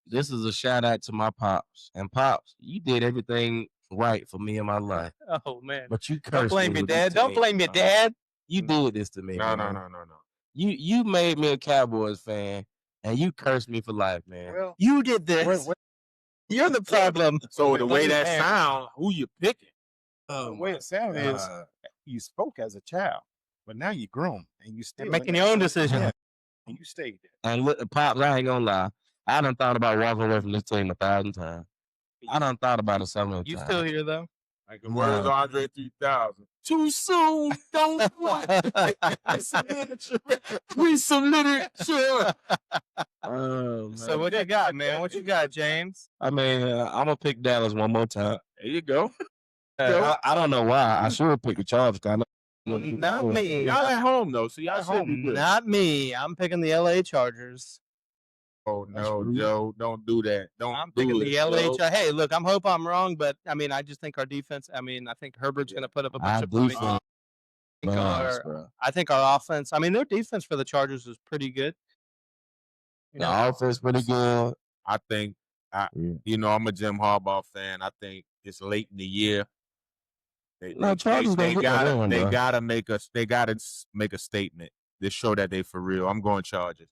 [SPEAKER 5] this is a shout out to my pops. And pops, you did everything right for me in my life.
[SPEAKER 2] Oh man!
[SPEAKER 5] But you cursed
[SPEAKER 2] Don't blame me, Dad. Don't blame me, Dad.
[SPEAKER 5] You did this to me.
[SPEAKER 3] No.
[SPEAKER 5] You made me a Cowboys fan, and you cursed me for life, man.
[SPEAKER 2] Well, you did this. You're the problem.
[SPEAKER 3] So the way that sound, who you picking?
[SPEAKER 4] The way it sounds is you spoke as a child, but now you're grown and you still
[SPEAKER 2] making your own decision.
[SPEAKER 4] Yeah. And you stayed there.
[SPEAKER 5] And look, pops, I ain't gonna lie. I done thought about walking away from this team 1,000 times. I done thought about it so many times.
[SPEAKER 2] You still here though?
[SPEAKER 3] Like the words Andre 3000. Too soon, don't what? We some literature.
[SPEAKER 2] So what you got, man? What you got, James?
[SPEAKER 5] I mean, I'm gonna pick Dallas one more time.
[SPEAKER 3] There you go.
[SPEAKER 5] I don't know why. I should have picked the Chargers.
[SPEAKER 2] Not me.
[SPEAKER 3] Y'all at home though, so y'all should be good.
[SPEAKER 2] Not me. I'm picking the LA Chargers.
[SPEAKER 3] Oh no, Joe! Don't do that.
[SPEAKER 2] I'm picking the LA. Hey, look, I hope I'm wrong, but I mean, I just think our defense. I mean, I think Herbert's going to put up a bunch of points. I think our offense. I mean, their defense for the Chargers is pretty good.
[SPEAKER 5] The offense pretty good.
[SPEAKER 3] I think. I'm a Jim Harbaugh fan. I think it's late in the year. They gotta make a statement to show that they for real. I'm going Chargers.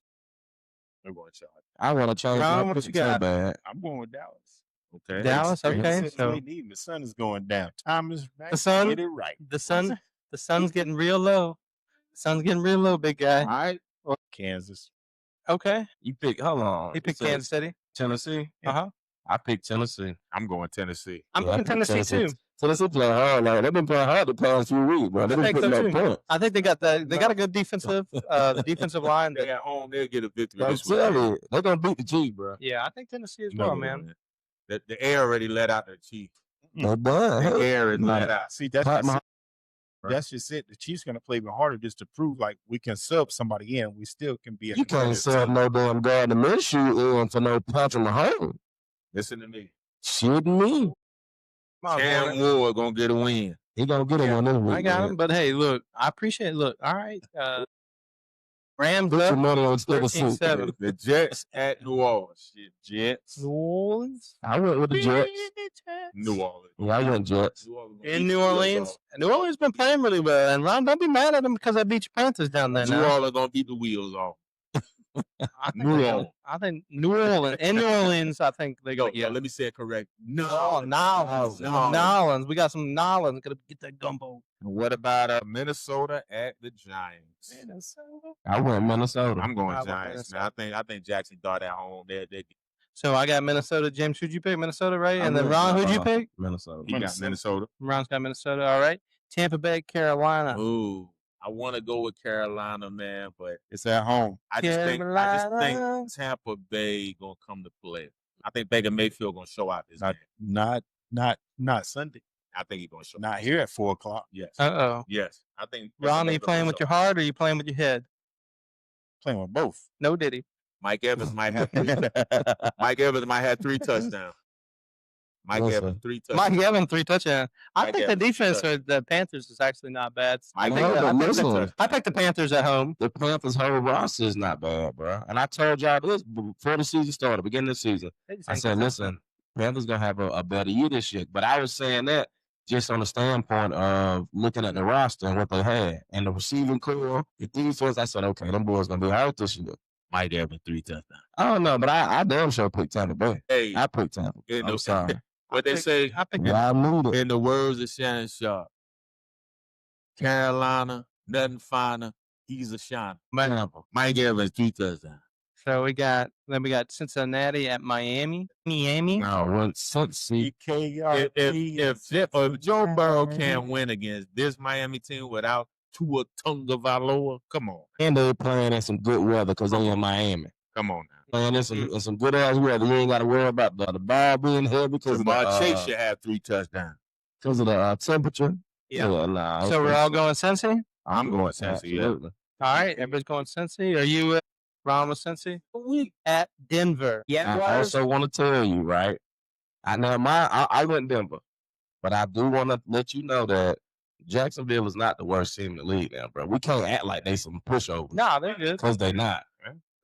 [SPEAKER 5] I want to change.
[SPEAKER 2] What you got?
[SPEAKER 4] I'm going with Dallas.
[SPEAKER 3] Okay.
[SPEAKER 2] Dallas. Okay. So
[SPEAKER 4] the sun is going down. Time is back.
[SPEAKER 2] The sun.
[SPEAKER 4] Get it right.
[SPEAKER 2] The sun's getting real low. The sun's getting real low, big guy.
[SPEAKER 3] All right.
[SPEAKER 4] Kansas.
[SPEAKER 2] Okay.
[SPEAKER 5] You pick. Hold on.
[SPEAKER 2] You picked Kansas City.
[SPEAKER 5] Tennessee. I picked Tennessee.
[SPEAKER 3] I'm going Tennessee.
[SPEAKER 2] I'm going Tennessee too.
[SPEAKER 5] Tennessee playing hard. Like they've been playing hard the past few weeks, bro. They've been putting up points.
[SPEAKER 2] I think they got a good defensive line.
[SPEAKER 3] They at home, they'll get a victory.
[SPEAKER 5] They're gonna beat the Chiefs, bro.
[SPEAKER 2] Yeah, I think Tennessee as well, man.
[SPEAKER 3] The air already let out the Chiefs.
[SPEAKER 5] No, the
[SPEAKER 3] air is let out.
[SPEAKER 4] See, that's just it. The Chiefs gonna play even harder just to prove like we can sub somebody in. We still can be.
[SPEAKER 5] You can't sub no damn Gardner Minshew in for no Patrick Mahomes.
[SPEAKER 3] Listen to me.
[SPEAKER 5] Shouldn't me.
[SPEAKER 3] Cam Ward gonna get a win.
[SPEAKER 5] He gonna get a win this week.
[SPEAKER 2] I got him, but hey, look, I appreciate it. Look, all right. Rams
[SPEAKER 5] left. Money on
[SPEAKER 2] 13-7.
[SPEAKER 3] The Jets at New Orleans. Jets.
[SPEAKER 2] New Orleans.
[SPEAKER 5] I went with the Jets.
[SPEAKER 3] New Orleans.
[SPEAKER 5] Yeah, I went Jets.
[SPEAKER 2] In New Orleans. New Orleans been playing really well, and Ron, don't be mad at them because I beat your Panthers down there.
[SPEAKER 3] New Orleans gonna beat the wheels off.
[SPEAKER 2] I think New Orleans. In New Orleans, I think they go.
[SPEAKER 3] Yeah, let me say it correct.
[SPEAKER 2] Nolans. We got some Nolans. Gonna get that gumbo.
[SPEAKER 3] What about Minnesota at the Giants?
[SPEAKER 5] I went Minnesota.
[SPEAKER 3] I'm going Giants. Now, I think Jackson thought at home.
[SPEAKER 2] So I got Minnesota. James, who'd you pick? Minnesota, right? And then Ron, who'd you pick?
[SPEAKER 5] Minnesota.
[SPEAKER 3] He got Minnesota.
[SPEAKER 2] Ron's got Minnesota. All right. Tampa Bay, Carolina.
[SPEAKER 3] Ooh. I want to go with Carolina, man, but
[SPEAKER 4] it's at home.
[SPEAKER 3] I just think Tampa Bay gonna come to play. I think Baker Mayfield gonna show out this game.
[SPEAKER 4] Not Sunday.
[SPEAKER 3] I think he's gonna show.
[SPEAKER 4] Not here at 4:00.
[SPEAKER 3] Yes.
[SPEAKER 2] Uh-oh.
[SPEAKER 3] Yes. I think.
[SPEAKER 2] Ron, are you playing with your heart or are you playing with your head?
[SPEAKER 4] Playing with both.
[SPEAKER 2] No Diddy.
[SPEAKER 3] Mike Evans might have 3. Mike Evans might have 3 touchdowns. Mike Evans 3 touchdowns.
[SPEAKER 2] Mike Evans 3 touchdowns. I
[SPEAKER 3] Mike
[SPEAKER 2] think the
[SPEAKER 3] Evans,
[SPEAKER 2] defense for the Panthers is actually not bad.
[SPEAKER 3] Mike
[SPEAKER 2] I picked the Panthers at home.
[SPEAKER 5] The Panthers' whole roster is not bad, bro. And I told y'all this before the season started, beginning of the season. I said, listen, Panthers gonna have a better year this year. But I was saying that just on the standpoint of looking at the roster and what they had and the receiving core, the defense. I said, okay, them boys gonna be hurt this year.
[SPEAKER 3] Mike Evans 3 touchdowns.
[SPEAKER 5] I don't know, but I damn sure picked Tampa Bay.
[SPEAKER 3] Hey,
[SPEAKER 5] I picked Tampa. I'm sorry.
[SPEAKER 3] What they say?
[SPEAKER 2] I picked
[SPEAKER 3] In the words of Shannon Sharp, Carolina, nothing finer. He's a shiner. Mike Evans 3 touchdowns.
[SPEAKER 2] So we got Cincinnati at Miami.
[SPEAKER 5] No,
[SPEAKER 3] If Joe Burrow can't win against this Miami team without Tua Tagovailoa, come on.
[SPEAKER 5] And they're playing in some good weather because they're in Miami.
[SPEAKER 3] Come on now.
[SPEAKER 5] Playing in some good ass weather. You ain't got to worry about the ball being heavy because
[SPEAKER 3] Chase should have 3 touchdowns.
[SPEAKER 5] Because of the temperature.
[SPEAKER 2] Yeah.
[SPEAKER 5] Nah,
[SPEAKER 2] So we're all going Cincy?
[SPEAKER 3] I'm going Cincy.
[SPEAKER 5] Absolutely.
[SPEAKER 2] All right, everybody's going Cincy. Are you Ron with Cincy? We at Denver.
[SPEAKER 5] I also want to tell you, right? I went Denver, but I do want to let you know that Jacksonville is not the worst team in the league now, bro. We can't act like they some pushovers.
[SPEAKER 2] No, they're good.
[SPEAKER 5] Because they're not.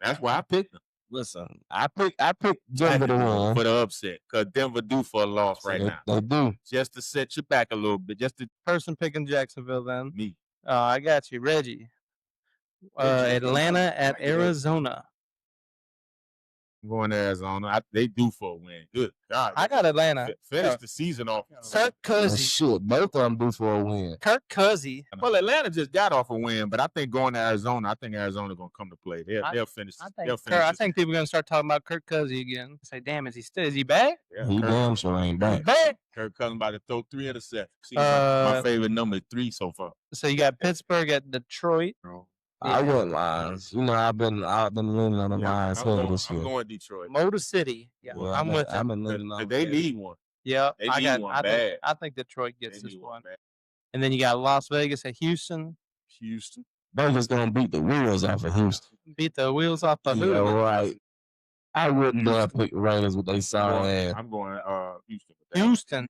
[SPEAKER 3] That's why I picked them.
[SPEAKER 5] Listen, I picked Denver to win
[SPEAKER 3] for the upset because Denver due for a loss now.
[SPEAKER 5] They do.
[SPEAKER 3] Just to set you back a little bit. Just the
[SPEAKER 2] person picking Jacksonville then.
[SPEAKER 3] Me.
[SPEAKER 2] I got you, Reggie. Atlanta at Arizona.
[SPEAKER 3] I'm going to Arizona. They due for a win. Good God.
[SPEAKER 2] I got Atlanta.
[SPEAKER 3] Finish the season off.
[SPEAKER 2] Kirk Cousins.
[SPEAKER 5] Shit, both of them due for a win.
[SPEAKER 2] Kirk Cousins.
[SPEAKER 3] Well, Atlanta just got off a win, but I think going to Arizona, I think Arizona going to come to play. They'll finish.
[SPEAKER 2] I think people are going to start talking about Kirk Cousins again. Say, damn, is he back?
[SPEAKER 5] Yeah, he damn sure ain't back.
[SPEAKER 3] Kirk Cousins about to throw 3 interceptions. My favorite number is 3 so far.
[SPEAKER 2] So you got Pittsburgh at Detroit.
[SPEAKER 5] I wouldn't Lions. You know, I've been leaning on the Lions heavy this year.
[SPEAKER 3] I'm going Detroit.
[SPEAKER 2] Motor City. Yeah,
[SPEAKER 5] well,
[SPEAKER 2] I'm with
[SPEAKER 5] I've been leaning on.
[SPEAKER 3] They need one.
[SPEAKER 2] Yeah,
[SPEAKER 3] I
[SPEAKER 2] think Detroit gets this one. And then you got Las Vegas at Houston.
[SPEAKER 5] Vegas gonna beat the wheels off of Houston.
[SPEAKER 2] Beat the wheels off the
[SPEAKER 5] hood. Yeah, right. I wouldn't pick the Raiders with they saw.
[SPEAKER 3] I'm going Houston.
[SPEAKER 2] Houston.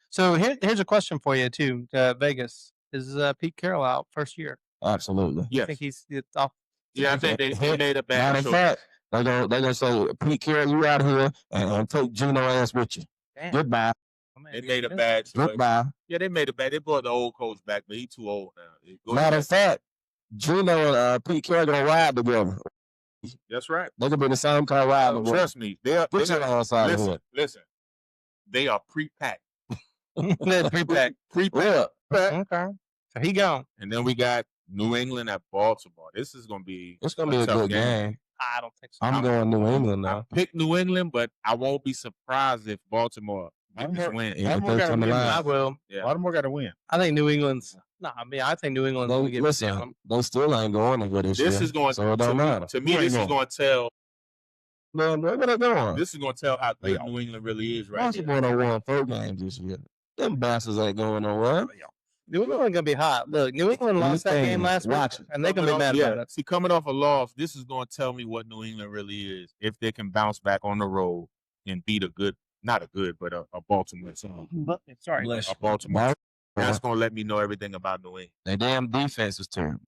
[SPEAKER 2] So here's a question for you too. Vegas, is Pete Carroll out first year?
[SPEAKER 5] Absolutely.
[SPEAKER 3] Yes.
[SPEAKER 2] I think he's off.
[SPEAKER 3] Yeah, I think they made a bad
[SPEAKER 5] choice. In fact, they're gonna say, Pete Carroll, you out here and take Geno ass with you.
[SPEAKER 2] Damn.
[SPEAKER 5] Goodbye.
[SPEAKER 3] They made a bad choice.
[SPEAKER 5] Goodbye.
[SPEAKER 3] Yeah, they made a bad. They brought the old coach back, but he's too old now.
[SPEAKER 5] Matter of fact, Geno and Pete Carroll gonna ride together.
[SPEAKER 3] That's right.
[SPEAKER 5] They're gonna be in the same car ride together.
[SPEAKER 3] Trust me. Listen, they are pre-packed.
[SPEAKER 2] Pre-packed.
[SPEAKER 5] Pre-packed.
[SPEAKER 2] Okay. So he gone.
[SPEAKER 3] And then we got New England at Baltimore. This is gonna be
[SPEAKER 5] a good game.
[SPEAKER 2] I don't think so.
[SPEAKER 5] I'm going New England now.
[SPEAKER 3] I picked New England, but I won't be surprised if Baltimore win.
[SPEAKER 2] I will.
[SPEAKER 3] Yeah.
[SPEAKER 4] Baltimore got to win.
[SPEAKER 2] I think New England's. I think New England's going to get.
[SPEAKER 5] Listen, they still ain't going anywhere this year.
[SPEAKER 3] This is going
[SPEAKER 5] so it don't matter.
[SPEAKER 3] To me, this is going to tell.
[SPEAKER 5] Man, where they going?
[SPEAKER 3] This is going to tell how great New England really is right
[SPEAKER 5] here. Baltimore won 4 games this year. Them bastards ain't going nowhere.
[SPEAKER 2] New England gonna be hot. Look, New England lost that game last week, and they're gonna be mad about it.
[SPEAKER 3] See, coming off a loss, this is gonna tell me what New England really is. If they can bounce back on the road and beat a Baltimore team. A Baltimore. That's gonna let me know everything about New England.
[SPEAKER 5] Their damn defense is terrible.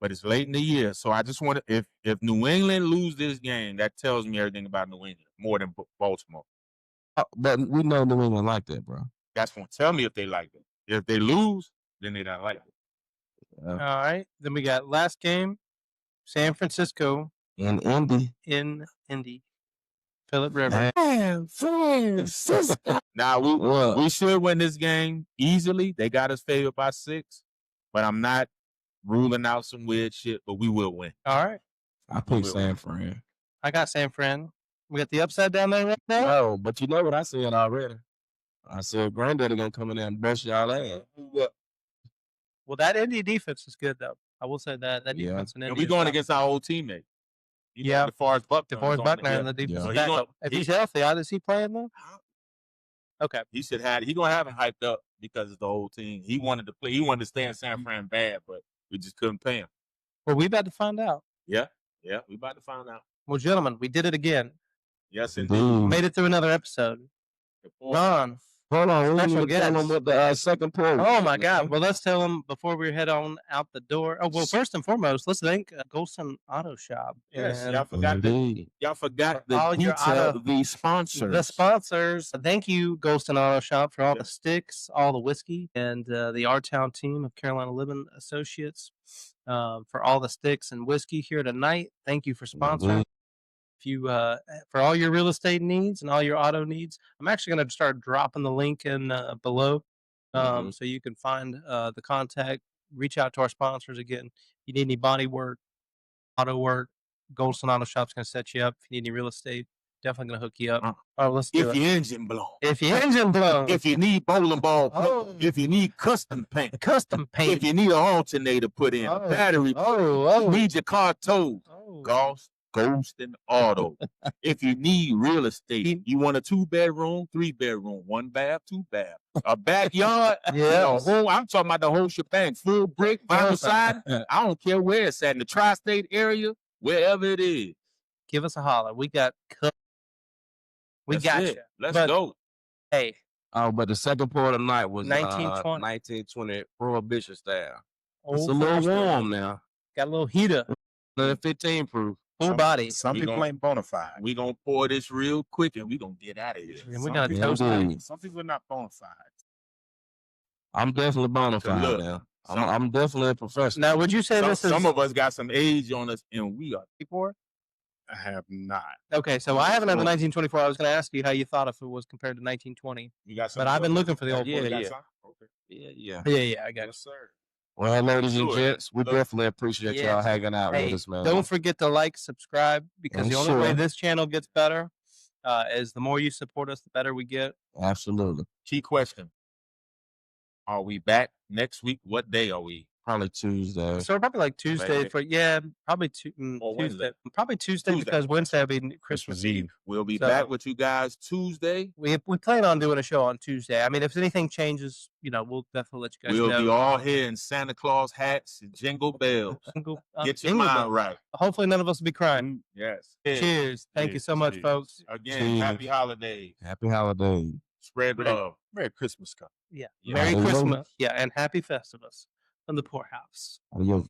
[SPEAKER 3] But it's late in the year, so I just want to. If New England lose this game, that tells me everything about New England more than Baltimore.
[SPEAKER 5] But we know New England like that, bro.
[SPEAKER 3] That's gonna tell me if they like it. If they lose, then they don't like it.
[SPEAKER 2] Yeah. All right. Then we got last game, San Francisco.
[SPEAKER 5] In Indy.
[SPEAKER 2] Philip Rivers.
[SPEAKER 3] Now, we should win this game easily. They got us favored by 6. But I'm not ruling out some weird shit, but we will win.
[SPEAKER 2] All right.
[SPEAKER 5] I picked San Fran.
[SPEAKER 2] I got San Fran. We got the upside down there right now?
[SPEAKER 5] No, but you know what I said already. I said, Granddaddy gonna come in there and bust y'all ass.
[SPEAKER 2] Well, that Indy defense is good, though. I will say that defense in Indy.
[SPEAKER 3] And we're going against our old teammate. Yeah, DeForest Buckner.
[SPEAKER 2] DeForest Buckner in the defense. So if he's healthy, how does he play in though? Okay.
[SPEAKER 3] He should have. He gonna have him hyped up because of the whole team. He wanted to play. He wanted to stay in San Fran bad, but we just couldn't pay him.
[SPEAKER 2] Well, we about to find out.
[SPEAKER 3] Yeah, we about to find out.
[SPEAKER 2] Well, gentlemen, we did it again.
[SPEAKER 3] Yes, indeed.
[SPEAKER 2] Made it through another episode. Ron,
[SPEAKER 5] hold on.
[SPEAKER 2] Special guest.
[SPEAKER 5] Tell them what the second point.
[SPEAKER 2] Oh my God! Well, let's tell them before we head on out the door. Oh well, first and foremost, let's thank Golson Auto Shop.
[SPEAKER 3] Yes, y'all forgot the sponsors.
[SPEAKER 2] The sponsors. Thank you, Golson Auto Shop, for all the sticks, all the whiskey, and the R-Town team of Carolina Living Associates for all the sticks and whiskey here tonight. Thank you for sponsoring. If you for all your real estate needs and all your auto needs, I'm actually going to start dropping the link in below, so you can find the contact. Reach out to our sponsors again. If you need any body work, auto work, Golson Auto Shop's going to set you up. If you need any real estate, definitely going to hook you up. Oh, let's do it.
[SPEAKER 3] If your engine blown.
[SPEAKER 2] If your engine blown.
[SPEAKER 3] If you need bowling ball. If you need custom paint. If you need an alternator put in. A battery. Need your car towed. Golson Auto. If you need real estate, you want a 2-bedroom, 3-bedroom, 1 bath, 2 bath, a backyard. I'm talking about the whole shebang, full brick, vinyl siding. I don't care where it's at in the tri-state area, wherever it is.
[SPEAKER 2] Give us a holler. We got you.
[SPEAKER 3] Let's go.
[SPEAKER 2] Hey.
[SPEAKER 5] Oh, but the second part of the night was
[SPEAKER 2] 1920
[SPEAKER 5] Prohibition style. It's a little warm now.
[SPEAKER 2] Got a little heater.
[SPEAKER 5] 15 proof.
[SPEAKER 2] Full body.
[SPEAKER 4] Some people ain't bona fide.
[SPEAKER 3] We gonna pour this real quick and we gonna get out of here.
[SPEAKER 2] And we gotta toast it.
[SPEAKER 4] Some people are not bona fide.
[SPEAKER 5] I'm definitely bona fide now. I'm definitely a professional.
[SPEAKER 2] Now, would you say this is...
[SPEAKER 3] Some of us got some age on us and we are.
[SPEAKER 2] Before?
[SPEAKER 4] I have not.
[SPEAKER 2] Okay, so I haven't had the 1924. I was going to ask you how you thought if it was compared to 1920.
[SPEAKER 3] You got some.
[SPEAKER 2] But I've been looking for the old
[SPEAKER 5] Yeah.
[SPEAKER 2] one.
[SPEAKER 5] Yeah,
[SPEAKER 2] I got it.
[SPEAKER 3] Sir.
[SPEAKER 5] Well, ladies and gents, we definitely appreciate y'all hanging out with us, man.
[SPEAKER 2] Don't forget to like, subscribe, because the only way this channel gets better is the more you support us, the better we get.
[SPEAKER 5] Absolutely.
[SPEAKER 3] Key question. Are we back next week? What day are we?
[SPEAKER 5] Probably Tuesday.
[SPEAKER 2] So probably like Tuesday probably Tuesday. Probably Tuesday because Wednesday will be Christmas Eve.
[SPEAKER 3] We'll be back with you guys Tuesday.
[SPEAKER 2] We plan on doing a show on Tuesday. I mean, if anything changes, we'll definitely let you guys know.
[SPEAKER 3] We'll be all here in Santa Claus hats and jingle bells. Get your mind right.
[SPEAKER 2] Hopefully none of us will be crying.
[SPEAKER 3] Yes.
[SPEAKER 2] Cheers. Thank you so much, folks.
[SPEAKER 3] Again, happy holidays.
[SPEAKER 5] Happy holidays.
[SPEAKER 3] Spread love.
[SPEAKER 4] Merry Christmas,
[SPEAKER 2] Yeah. Merry Christmas. Yeah, and happy Festivus from the poorhouse.
[SPEAKER 5] Adios.